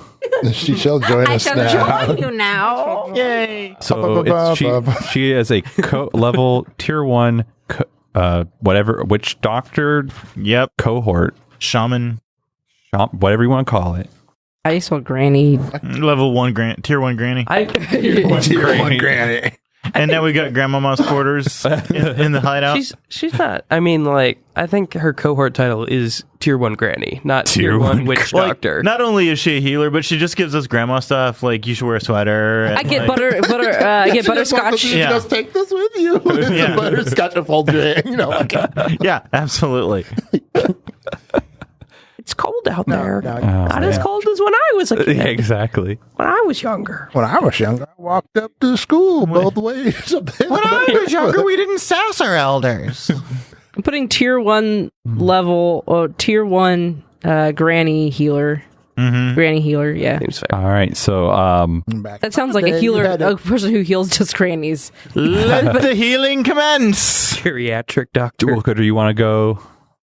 She shall join us now. Join you now. Yay! So she is a level tier 1 whatever witch doctor. Yep. Cohort Shaman. Whatever you want to call it. I saw Granny. Level 1 tier 1 granny. Tier 1 granny. And now we got Grandmama's quarters in the hideout. She's not. I mean, like, I think her cohort title is Tier 1 Granny, not Tier 1 Witch Doctor. Not only is she a healer, but she just gives us grandma stuff. Like, you should wear a sweater. And I get I get butterscotch. You just take this with you. It's butterscotch and fold your hand. Yeah, absolutely. It's cold out there. No. Not as cold as when I was a kid. Yeah, exactly. When I was younger. When I was younger, I walked up to school both ways. When I was younger, we didn't sass our elders. I'm putting tier 1 level or tier 1 granny healer. Mm-hmm. Granny healer, yeah. Seems fair. All right, so that sounds like a healer, a person who heals just grannies. Let the healing commence. Geriatric doctor. Wilker, do you want to go?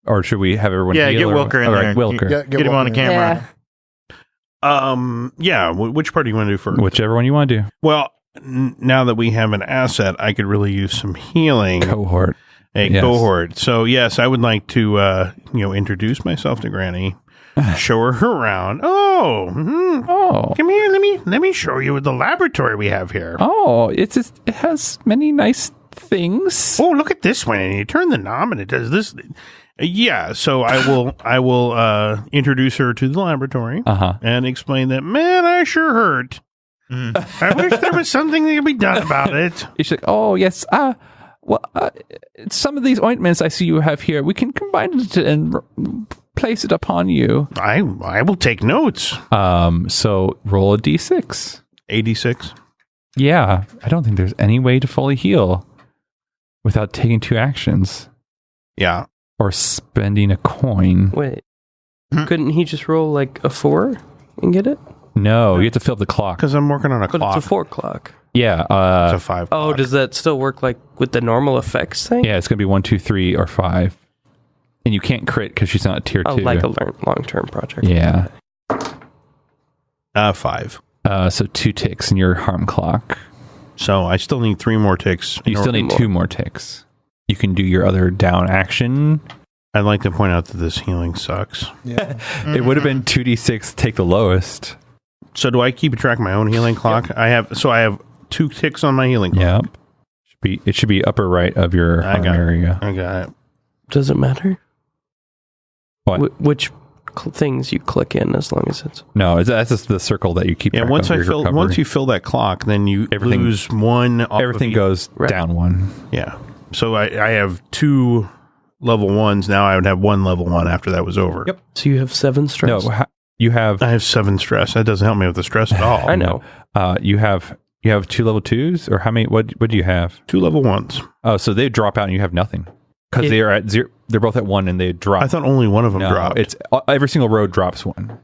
Or should we have everyone Yeah, heal? get Wilker in there. Wilker. Get him on the camera. Yeah. Which part do you want to do first? Whichever one you want to do. Well, now that we have an asset, I could really use some healing. Cohort. Cohort. So yes, I would like to, introduce myself to Granny, show her around. Oh, come here. Let me show you the laboratory we have here. Oh, it has many nice things. Oh, look at this one, and you turn the knob, and it does this. Yeah, so I will introduce her to the laboratory and explain that. Man, I sure hurt. I wish there was something that could be done about it. She's like, oh yes, some of these ointments I see you have here, we can combine it and place it upon you. I will take notes. So roll a d6. 86. Yeah, I don't think there's any way to fully heal without taking 2 actions. Yeah. Or spending a coin. Wait. Couldn't he just roll like a 4 and get it? No, you have to fill up the clock. Because I'm working on a But clock. it's a 4 clock. Yeah. It's a 5 Oh, clock. does that still work like with the normal effects thing? Yeah, it's going to be 1, 2, 3, or 5. And you can't crit because she's not tier 2. Oh, like a long-term project. Yeah. 5. So 2 ticks in your harm clock. So I still need 3 more ticks. You still need 2 more ticks. You can do your other down action. I'd like to point out that this healing sucks. Yeah. It would have been 2d6, take the lowest. So do I keep track of my own healing clock? Yep. I have 2 ticks on my healing clock. Yep. It should be upper right of your harm area. I got it. Does it matter? What? Which things you click in as long as it's... No, that's just the circle that you keep track once of I your recovery. once you fill that clock, then you lose 1 off Everything goes down 1. Yeah. So I have 2 level 1s. Now I would have 1 level 1 after that was over. Yep. So you have 7 stress? No, you have... I have 7 stress. That doesn't help me with the stress at all. I know. You have 2 level 2s? Or how many? What do you have? 2 level 1s. Oh, so they drop out and you have nothing. Because they are at 0. They're both at 1 and they drop. I thought only one of them dropped. It's every single row drops 1.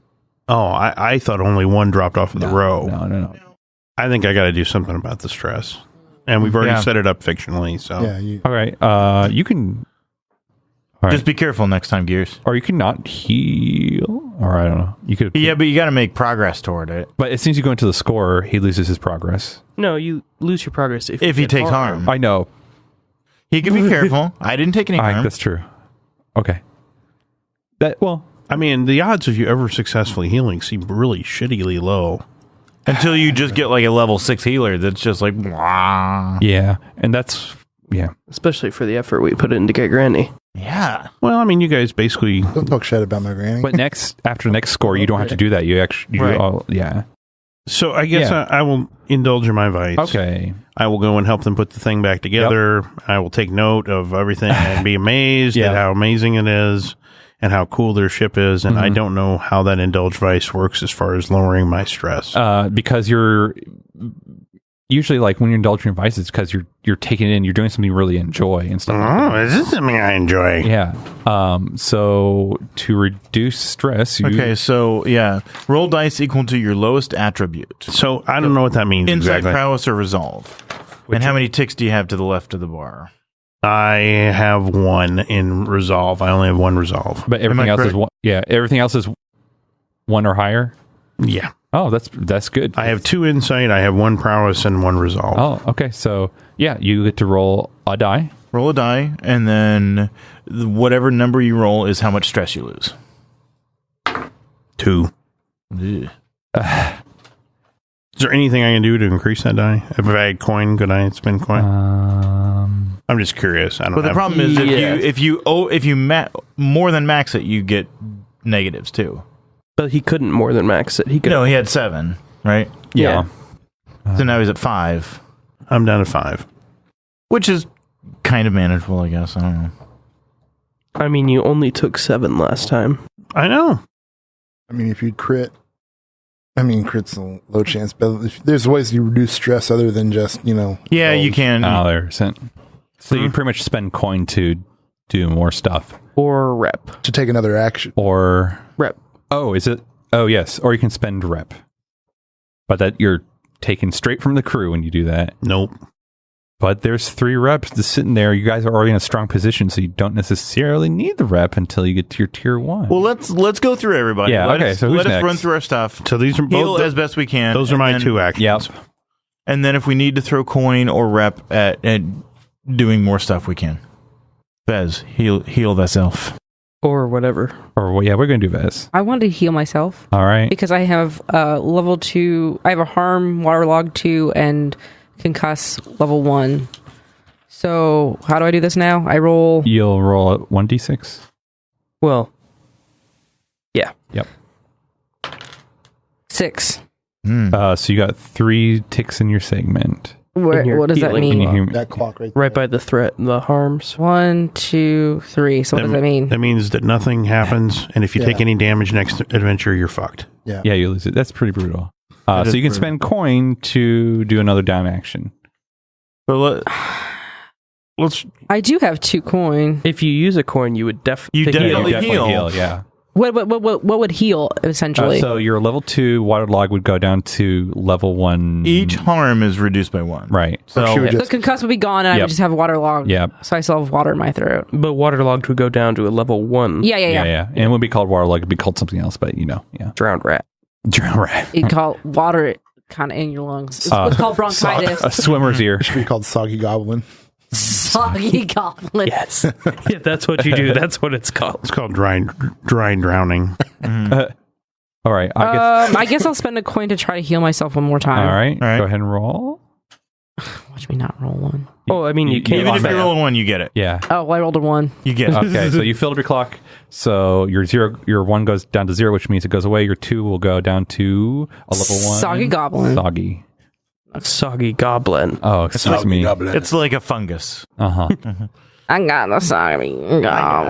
Oh, I thought only 1 dropped off of the row. No. I think I got to do something about the stress. And we've already set it up fictionally. So all right. You can... All right. Just be careful next time, Gears. Or you can not heal. Or I don't know. You could. Yeah, but you got to make progress toward it. But as soon as you go into the score, he loses his progress. No, you lose your progress if he takes harm. I know. He can be careful. I didn't take any harm. That's true. Okay. I mean, the odds of you ever successfully healing seem really shittily low. Until you just get like a level 6 healer that's just like, wah. Yeah. And that's, yeah. Especially for the effort we put in to get Granny. Yeah. Well, I mean, you guys basically... Don't talk shit about my granny. But after the next score, you don't have to do that. You actually, yeah. So I guess I will indulge in my vice. Okay. I will go and help them put the thing back together. Yep. I will take note of everything and be amazed at how amazing it is and how cool their ship is. And I don't know how that indulge vice works as far as lowering my stress. Because you're usually like when you're indulging in vices, because you're taking it in, you're doing something you really enjoy and stuff. Oh, this is something I enjoy. Yeah. So to reduce stress, roll dice equal to your lowest attribute. So I don't know what that means Insight, exactly. prowess, or resolve. And how many ticks do you have to the left of the bar? I have 1 in resolve. I only have 1 resolve. But everything else is 1. Yeah, everything else is 1 or higher. Yeah. Oh, that's good. I have 2 insight. I have 1 prowess and 1 resolve. Oh, okay. So yeah, you get to roll a die. Roll a die, and then whatever number you roll is how much stress you lose. 2. Ugh. Is there anything I can do to increase that die? If I had coin, could I spend coin? I'm just curious. I don't know. But the problem is if you more than max it, you get negatives too. But he couldn't more than max it. He could. No, he had 7, right? Yeah. So now he's at 5, I'm down to 5. which is kind of manageable, I guess. I don't know. I mean, you only took 7 last time. I know. I mean, if you crit, crit's a low chance, but there's ways to reduce stress other than just, Yeah, you can. Oh, so you pretty much spend coin to do more stuff. Or rep. to take another action. Or Rep. oh, is it? Oh, yes. Or you can spend rep, but that you're taken straight from the crew when you do that. Nope. But there's 3 reps just sitting there. You guys are already in a strong position, so you don't necessarily need the rep until you get to your tier 1. Well, let's go through everybody. Yeah, Let okay, us, so who's let us next? run through our stuff. So these are Heal both as best we can. Those are my 2 actions. Yep. And then if we need to throw coin or rep at doing more stuff, we can. Bez, heal thyself. Or whatever. Or well, yeah, we're going to do Vez. I wanted to heal myself All right. because I have level 2. I have a harm, waterlog 2, and concuss level 1. So how do I do this now? I roll. You'll roll a 1d6. Well, yeah. Yep. 6. So you got 3 ticks in your segment. And you're What does that healing. Can you mean? hear me? That clock right there. Right by the threat and the harms. 1, 2, 3. So what does that mean? That means that nothing happens, and if you take any damage next adventure, you're fucked. Yeah. Yeah, you lose it. That's pretty brutal. So is you can brutal. spend coin to do another down action. So let's. I do have 2 coin. If you use a coin, you would You definitely heal. Yeah. What would heal essentially? So your level 2 waterlog would go down to level 1. Each harm is reduced by 1. Right. So She would the just, concuss would be gone, and I Yep. would just have waterlog. Yeah. So I still have water in my throat. But waterlogged would go down to a level 1. Yeah. And it would be called waterlog. It'd be called something else, but yeah. Drowned rat. Right. You'd call water kind of in your lungs. It's what's called bronchitis. A swimmer's ear. should be called Soggy Goblin. Soggy goblin. Yes. Yeah, that's what you do. That's what it's called. It's called dry drowning. All right. I guess. I guess I'll spend a coin to try to heal myself one more time. All right. All right. Go ahead and roll. Watch me not roll 1. Oh, I mean, you can't. even if you roll a 1, you get it. Yeah. Oh, I rolled a 1. You get it. Okay. So you filled up your clock. So your 1 goes down to 0, which means it goes away. Your 2 will go down to a level 1. Soggy goblin. Soggy. Soggy goblin. Oh, excuse me. It's like a fungus. I got the soggy goblin.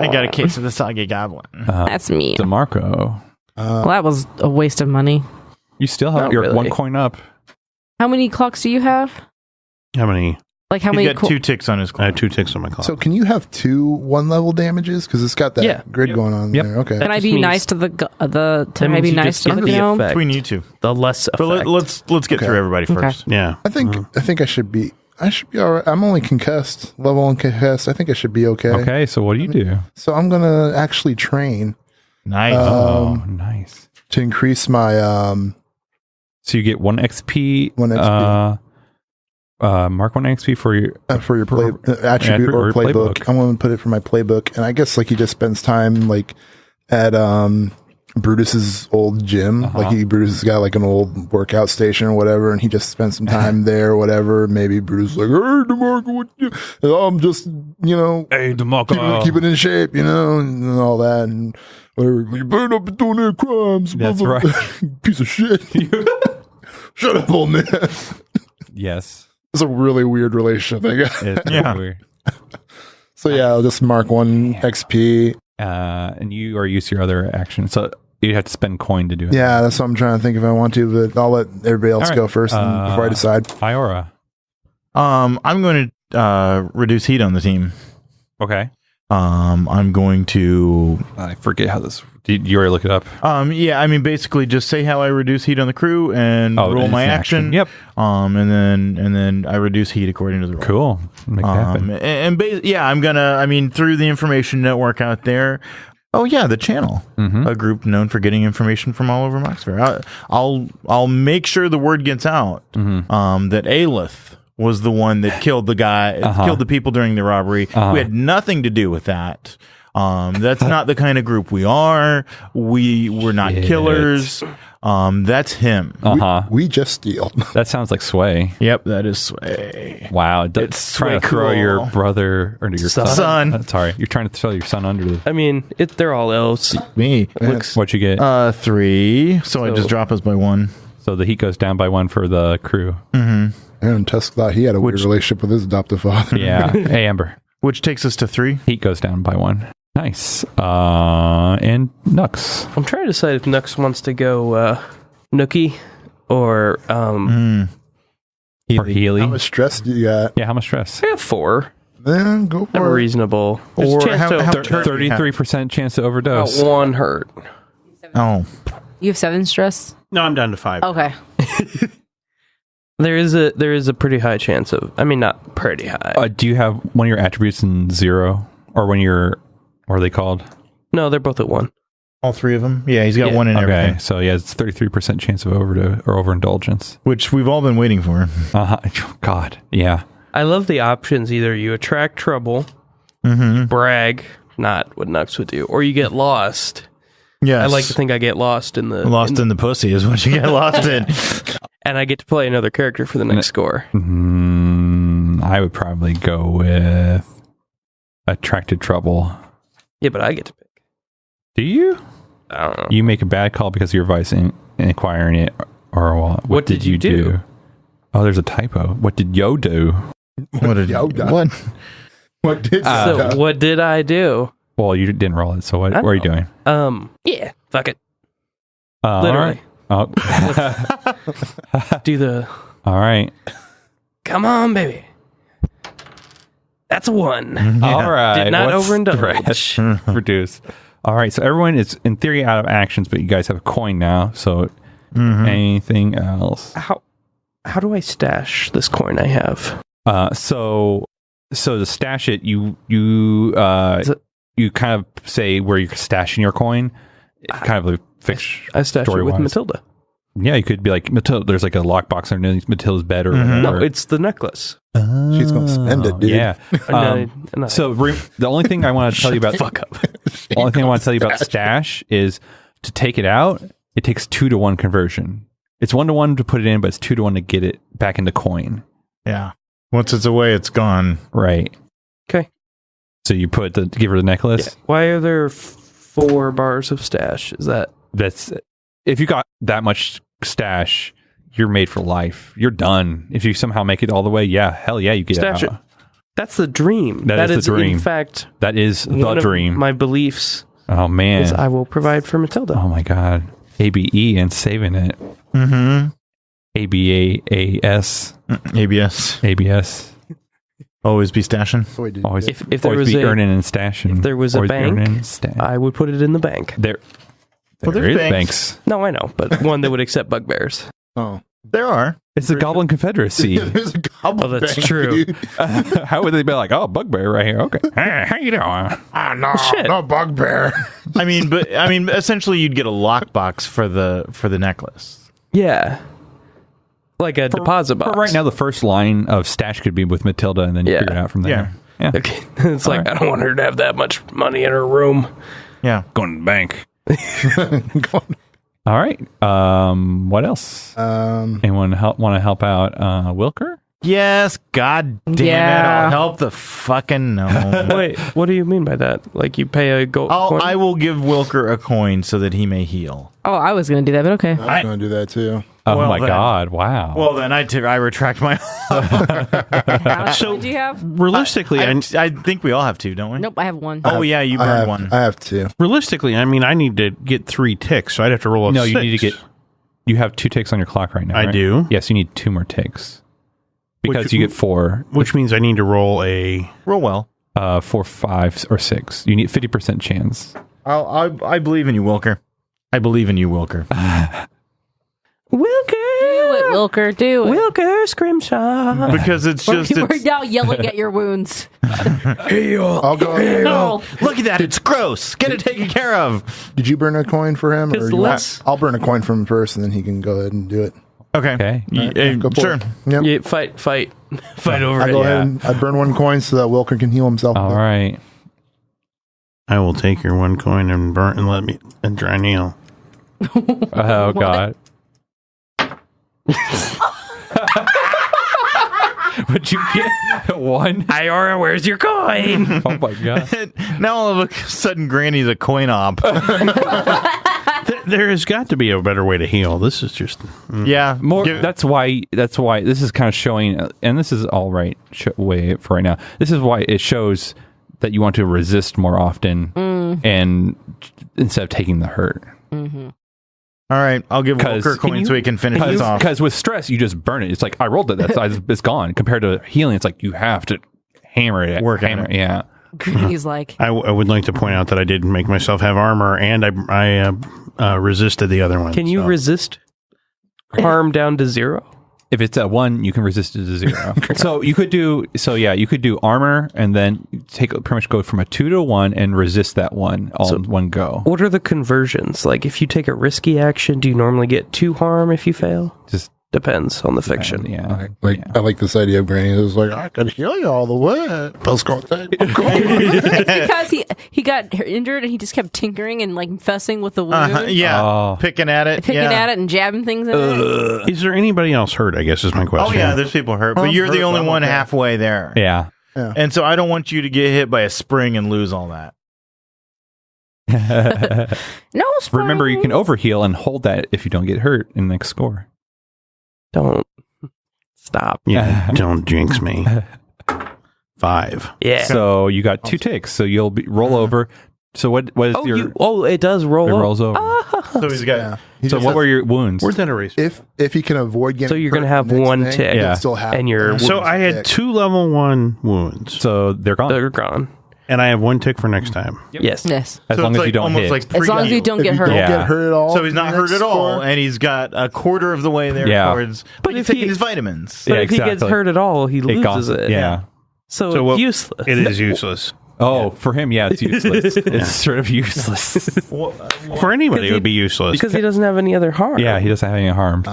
I got a case of the soggy goblin. That's me. DeMarco. Well, that was a waste of money. You still have Not your really. 1 coin up. How many clocks do you have? How many? Like how He's many? got 2 ticks on his I clock. have 2 ticks on my clock. So can you have 2 1-level damages? Because it's got that grid going on Yep. there. Okay. Can I just be means- nice to the that can I means be you nice just to the get the gnome? effect. Between you two. The less effect. But let's get through everybody first. Yeah. I think I should be all right. I'm only concussed, level 1 concussed. I think I should be okay. Okay. So what do you do? So I'm gonna actually train Nice. Oh, nice. to increase my So you get 1 XP. 1 XP. Mark 1 XP for your. for your play attribute or playbook. I'm going to put it for my playbook, and I guess like he just spends time like at Brutus's old gym. Like Brutus has got like an old workout station or whatever, and he just spends some time there or whatever. Maybe Brutus is like, "Hey, DeMarco, what you?" I'm just Hey, DeMarco. keep it in shape, and all that, and whatever. You better not be doing any crimes. That's blah, blah, right. blah. Piece of shit. Shut up, old man. Yes. It's a really weird relationship they got. It's Yeah. weird. So yeah, I'll just mark 1 XP. And you are used to your other action. So you have to spend coin to do it. Yeah, that's what I'm trying to think if I want to, but I'll let everybody else All right. go first before I decide. Iora. I'm going to reduce heat on the team. Okay. I'm going to. I forget how this. Did you already look it up? Yeah, I mean, basically, just say how I reduce heat on the crew and roll my action. Yep. And then I reduce heat according to the roll. Cool. Make that happen. I'm gonna. I mean, through the information network out there. Oh yeah, the channel, a group known for getting information from all over Moxfair. I'll make sure the word gets out that Aelith was the one that killed the guy, killed the people during the robbery. We had nothing to do with that. That's not the kind of group we are. We're not killers. That's him. We just steal. That sounds like sway. Yep, that is sway. Wow, it's trying to throw your brother or your son. Sorry, you're trying to throw your son under the. I mean, they're all elves. Me. What'd you get? 3. So I just drop us by 1. So the heat goes down by 1 for the crew. And Tusk thought he had a weird relationship with his adoptive father. Yeah. Hey, Amber. Which takes us to 3. Heat goes down by 1. Nice. And Nux. I'm trying to decide if Nux wants to go Nookie or Healy. How much stress do you got? Yeah, how much stress? I have 4. Then go I'm for it. reasonable. Or There's a chance how to 33% chance to overdose. about 1 hurt. Oh. You have 7 stress? No, I'm down to 5. Okay. There is a pretty high chance of. I mean, not pretty high. Do you have one of your attributes in 0, or when you're? What are they called? No, they're both at 1. All 3 of them? Yeah, he's got 1 in Okay, everything. so yeah, it's 33% chance of overdose or overindulgence. Which we've all been waiting for. God, yeah. I love the options. Either you attract trouble, brag, not what Nux would do, or you get lost. Yes. I like to think I get lost in the in the pussy is what you get lost in. and I get to play another character for the next score. I would probably go with attracted trouble. Yeah, but I get to pick. Do you? I don't know. You make a bad call because you're vice in acquiring it, or what did you do? Oh, there's a typo. What did Yo do? What did Yo do? What did So what did I do? Well, you didn't roll it, so what are you doing? Yeah, fuck it. Literally. Oh. Do the... All right. Come on, baby. That's a 1. All right. Did not What's overindulge. Reduce. All right. So everyone is in theory out of actions, but you guys have a coin now. So anything else? How do I stash this coin I have? So to stash it, you kind of say where you're stashing your coin. Kind of a fixed. I stash it with Matilda. Yeah, you could be like Matilda. There's like a lockbox underneath Matilda's bed, or no, it's the necklace. She's gonna spend it, dude. Yeah. So the only thing I want to tell you about the only thing I want to tell you about stash is to take it out. It takes 2-to-1 conversion. It's 1-to-1 to put it in, but it's 2-to-1 to get it back into coin. Yeah. Once it's away, it's gone. Right. Okay. So you give her the necklace. Yeah. Why are there 4 bars of stash? That's if you got that much stash, you're made for life. You're done. If you somehow make it all the way, hell yeah, you get stash it. That's the dream. That is the dream. In fact, that is the dream. My beliefs. Oh man, is I will provide for Matilda. Oh my god, ABE and saving it. ABAS. ABS. Always be stashing. Always, if there always was be earning and stashing. If there was a bank, I would put it in the bank. There is banks. No, I know, but one that would accept bugbears. Oh, there are. It's the Goblin Confederacy. There's a goblin. Oh, that's true. How would they be like, oh, bugbear right here? Okay. Hey, how you doing? No bugbear. I mean, essentially, you'd get a lockbox for the necklace. Yeah. Like a deposit box. For right now, the first line of stash could be with Matilda, and then you figure it out from there. Yeah. Okay. It's like, right. I don't want her to have that much money in her room. Yeah. Going to the bank. All right. What else? Anyone want to help out Wilker? Yes. God damn it. I'll help the fucking gnome. Wait, what do you mean by that? Like you pay a gold coin? I will give Wilker a coin so that he may heal. Oh, I was going to do that, but okay. I was going to do that too. Oh my god! Wow. Well, then I retract my. So do you have? Realistically, I think we all have 2, don't we? Nope, I have 1. Oh yeah, you burned 1. I have 2. Realistically, I mean, I need to get 3 ticks, so I'd have to roll a 6. No, you need to get. You have 2 ticks on your clock right now. I right? do. Yes, you need 2 more ticks because you get 4, which means I need to roll a roll well. 4, 5, or 6. You need 50% chance. I believe in you, Wilker. I believe in you, Wilker. Wilker! Do it, Wilker. Do it. Wilker Scrimshaw. Because it's just... We're now yelling at your wounds. I'll go. No. Look at that. It's gross. Get it taken care of. Did you burn a coin for him? Or you let's- I'll burn a coin for him first, and then he can go ahead and do it. Okay. Go for Sure. it. Yep. Yeah, fight over I it. go ahead and I burn one coin so that Wilker can heal himself. All right. I will take your one coin and burn and let me and try and heal. Oh, God. Would you get 1? Iora, where's your coin? Oh, my God. Now all of a sudden, Granny's a coin op. There has got to be a better way to heal. This is just Yeah. That's why this is kind of showing, and this is all right way for right now. This is why it shows that you want to resist more often and instead of taking the hurt. Mm-hmm. All right. I'll give Wilker a coin so he can finish this off. Because with stress, you just burn it. It's like, I rolled it. It's gone. Compared to healing, it's like you have to hammer it. Work on it. Yeah. He's like, I would like to point out that I did make myself have armor, and I resisted the other one. Can you resist harm down to 0? If it's at 1, you can resist it to 0. So you could do armor and then pretty much go from a 2 to 1 and resist that one in one go. What are the conversions? Like, if you take a risky action, do you normally get 2 harm if you fail? Just depends on the fiction. Yeah. I like this idea of Granny. It was like, I could heal you all the way. it's because he got injured and he just kept tinkering and like fussing with the wound. Picking at it. At it and jabbing things in it. Is there anybody else hurt? I guess is my question. Oh, yeah, there's people hurt. But you're the only one halfway there. Yeah. And so I don't want you to get hit by a spring and lose all that. No spring. Remember, you can overheal and hold that if you don't get hurt in the next score. Don't stop. Yeah, don't jinx me. 5. Yeah. So you got 2 ticks. So you'll roll over. So what is your... it does roll. It rolls over. So he's got... So what were your wounds? Where's that eraser? If he can avoid getting So you're going to hurt have the next 1 thing, tick. he'll still have And your So I had 2 level 1 wounds, So they're gone. They're gone. and I have 1 tick for next time. Yes. Yes. As long as you don't hit. As long as you don't If get you hurt. don't Yeah. get hurt at all. So he's not hurt at all, score, and he's got a quarter of the way there Yeah. towards... But he's if taking he- his vitamins. But Yeah, if he gets exactly. hurt at all, he loses it. Yeah. So, So it's what- useless. It is useless. Oh, for him, yeah, it's useless. It's sort of useless. For anybody, it would be useless. Because he doesn't have any other harm. Yeah, he doesn't have any harm.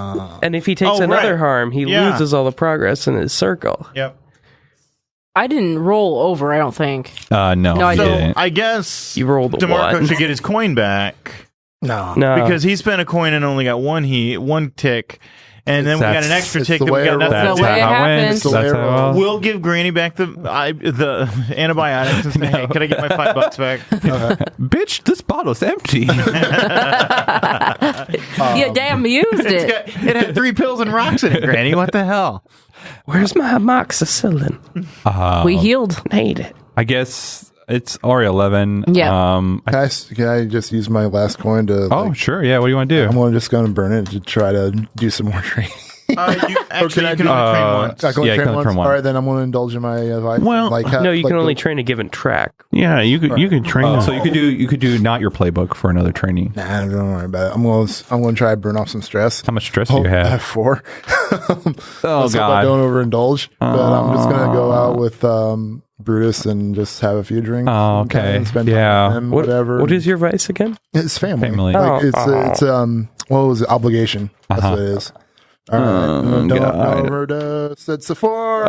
And if he takes Oh, another right. harm, he Yeah. loses all the progress in his circle. Yep. I didn't roll over, I don't think. No, No, I he So didn't. I guess You rolled a DeMarco 1. should get his coin back No. No. because he spent a coin and only got one tick, and then we got an extra it's tick the that we way got it nothing. That's the way it how it happens. went. It's the That's way it how it rolls. was. We'll give Granny back the antibiotics and say, hey, can I get my $5 back? Bitch, this bottle's empty. You damn used it. It had 3 pills and rocks in it, Granny. What the hell? Where's my amoxicillin? We healed. Need it. I guess it's RE11. Yeah. Can I just use my last coin to? Oh, sure. Yeah. What do you want to do? I'm just going to burn it to try to do some more training. You can only train once. I can only Yeah, you train can once. train one. All right, then I'm going to indulge in my Well, No, you can only train a given track. Yeah, you could train. So you could do not your playbook for another training. Nah, don't worry about it. I'm going to try to burn off some stress. How much stress do you I have? have 4. Oh Let's hope I God. don't overindulge. But I'm just going to go out with Brutus and just have a few drinks. Oh, and kinda okay. spend Yeah. time with him, whatever. What is your vice again? It's family? Family. Like, Oh. it's what was it? Obligation. That's what it is. All right. Don't God. overdose. It's a 4.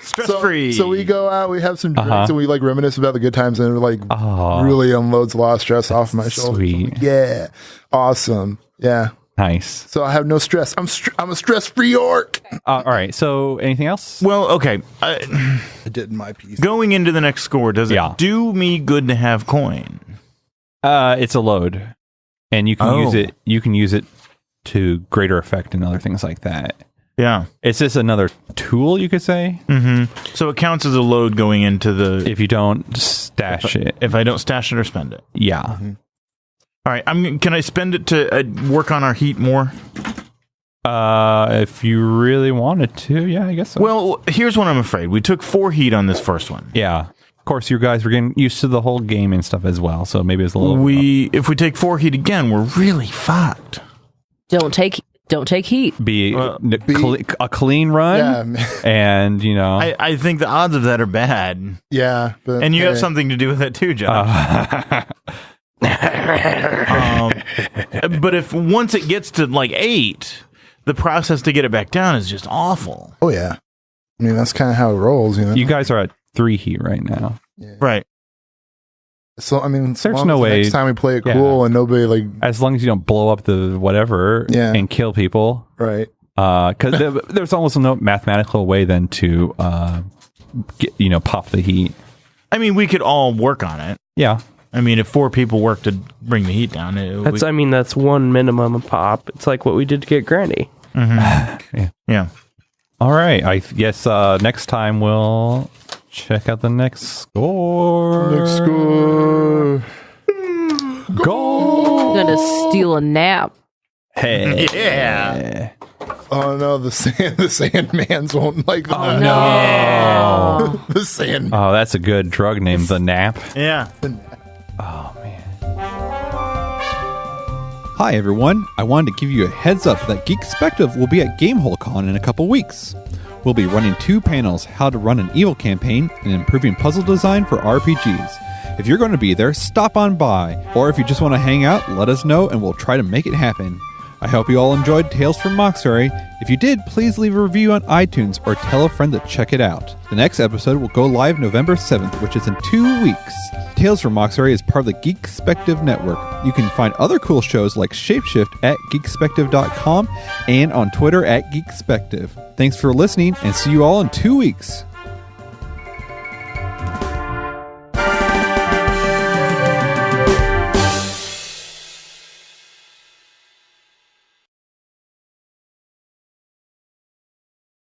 Stress free. So we go out, we have some drinks, and we like reminisce about the good times, and it like really unloads a lot of stress off my shoulders. Sweet. Yeah, awesome. Yeah. Nice. So I have no stress. I'm a stress-free orc. All right. So anything else? Well, okay. I did my piece. Going into the next score, does it do me good to have coin? It's a load, and you can use it. You can use it to greater effect and other things like that. Yeah. It's just another tool, you could say. Mm-hmm. So it counts as a load going into the... If you don't stash it. If I don't stash it or spend it. Yeah. Mm-hmm. All right. Can I spend it to work on our heat more? If you really wanted to, yeah, I guess so. Well, here's what I'm afraid. We took 4 heat on this first one. Yeah. Of course, you guys were getting used to the whole game and stuff as well, so maybe it's a little... If we take 4 heat again, we're really fucked. Don't take heat. Be a clean run, and, you know... I think the odds of that are bad. Yeah. But, and you have something to do with that too, John. But if once it gets to like 8, the process to get it back down is just awful. Oh, yeah. I mean, that's kind of how it rolls, you know? You guys are at 3 heat right now. Yeah. Right. So, I mean, there's no way. Next time we play it cool and nobody, like... As long as you don't blow up the whatever and kill people. Right. Because there's almost no mathematical way then to, pop the heat. I mean, we could all work on it. Yeah. I mean, if 4 people work to bring the heat down, that's one minimum pop. It's like what we did to get Granny. Mm-hmm. Yeah. All right. I guess next time we'll check out the next score. Goal. I'm gonna steal a nap. Hey. Yeah. Oh no, the Sandmans won't like that. Oh no. The Sand. Oh, that's a good drug name, the nap. Yeah. Oh, man. Hi, everyone. I wanted to give you a heads up that Geekspective will be at GameholeCon in a couple weeks. We'll be running 2 panels, how to run an evil campaign and improving puzzle design for RPGs. If you're going to be there, stop on by. Or if you just want to hang out, let us know and we'll try to make it happen. I hope you all enjoyed Tales from Moxbury. If you did, please leave a review on iTunes or tell a friend to check it out. The next episode will go live November 7th, which is in 2 weeks. Tales from Moxbury is part of the Geekspective Network. You can find other cool shows like Shapeshift at geekspective.com and on Twitter at Geekspective. Thanks for listening and see you all in 2 weeks.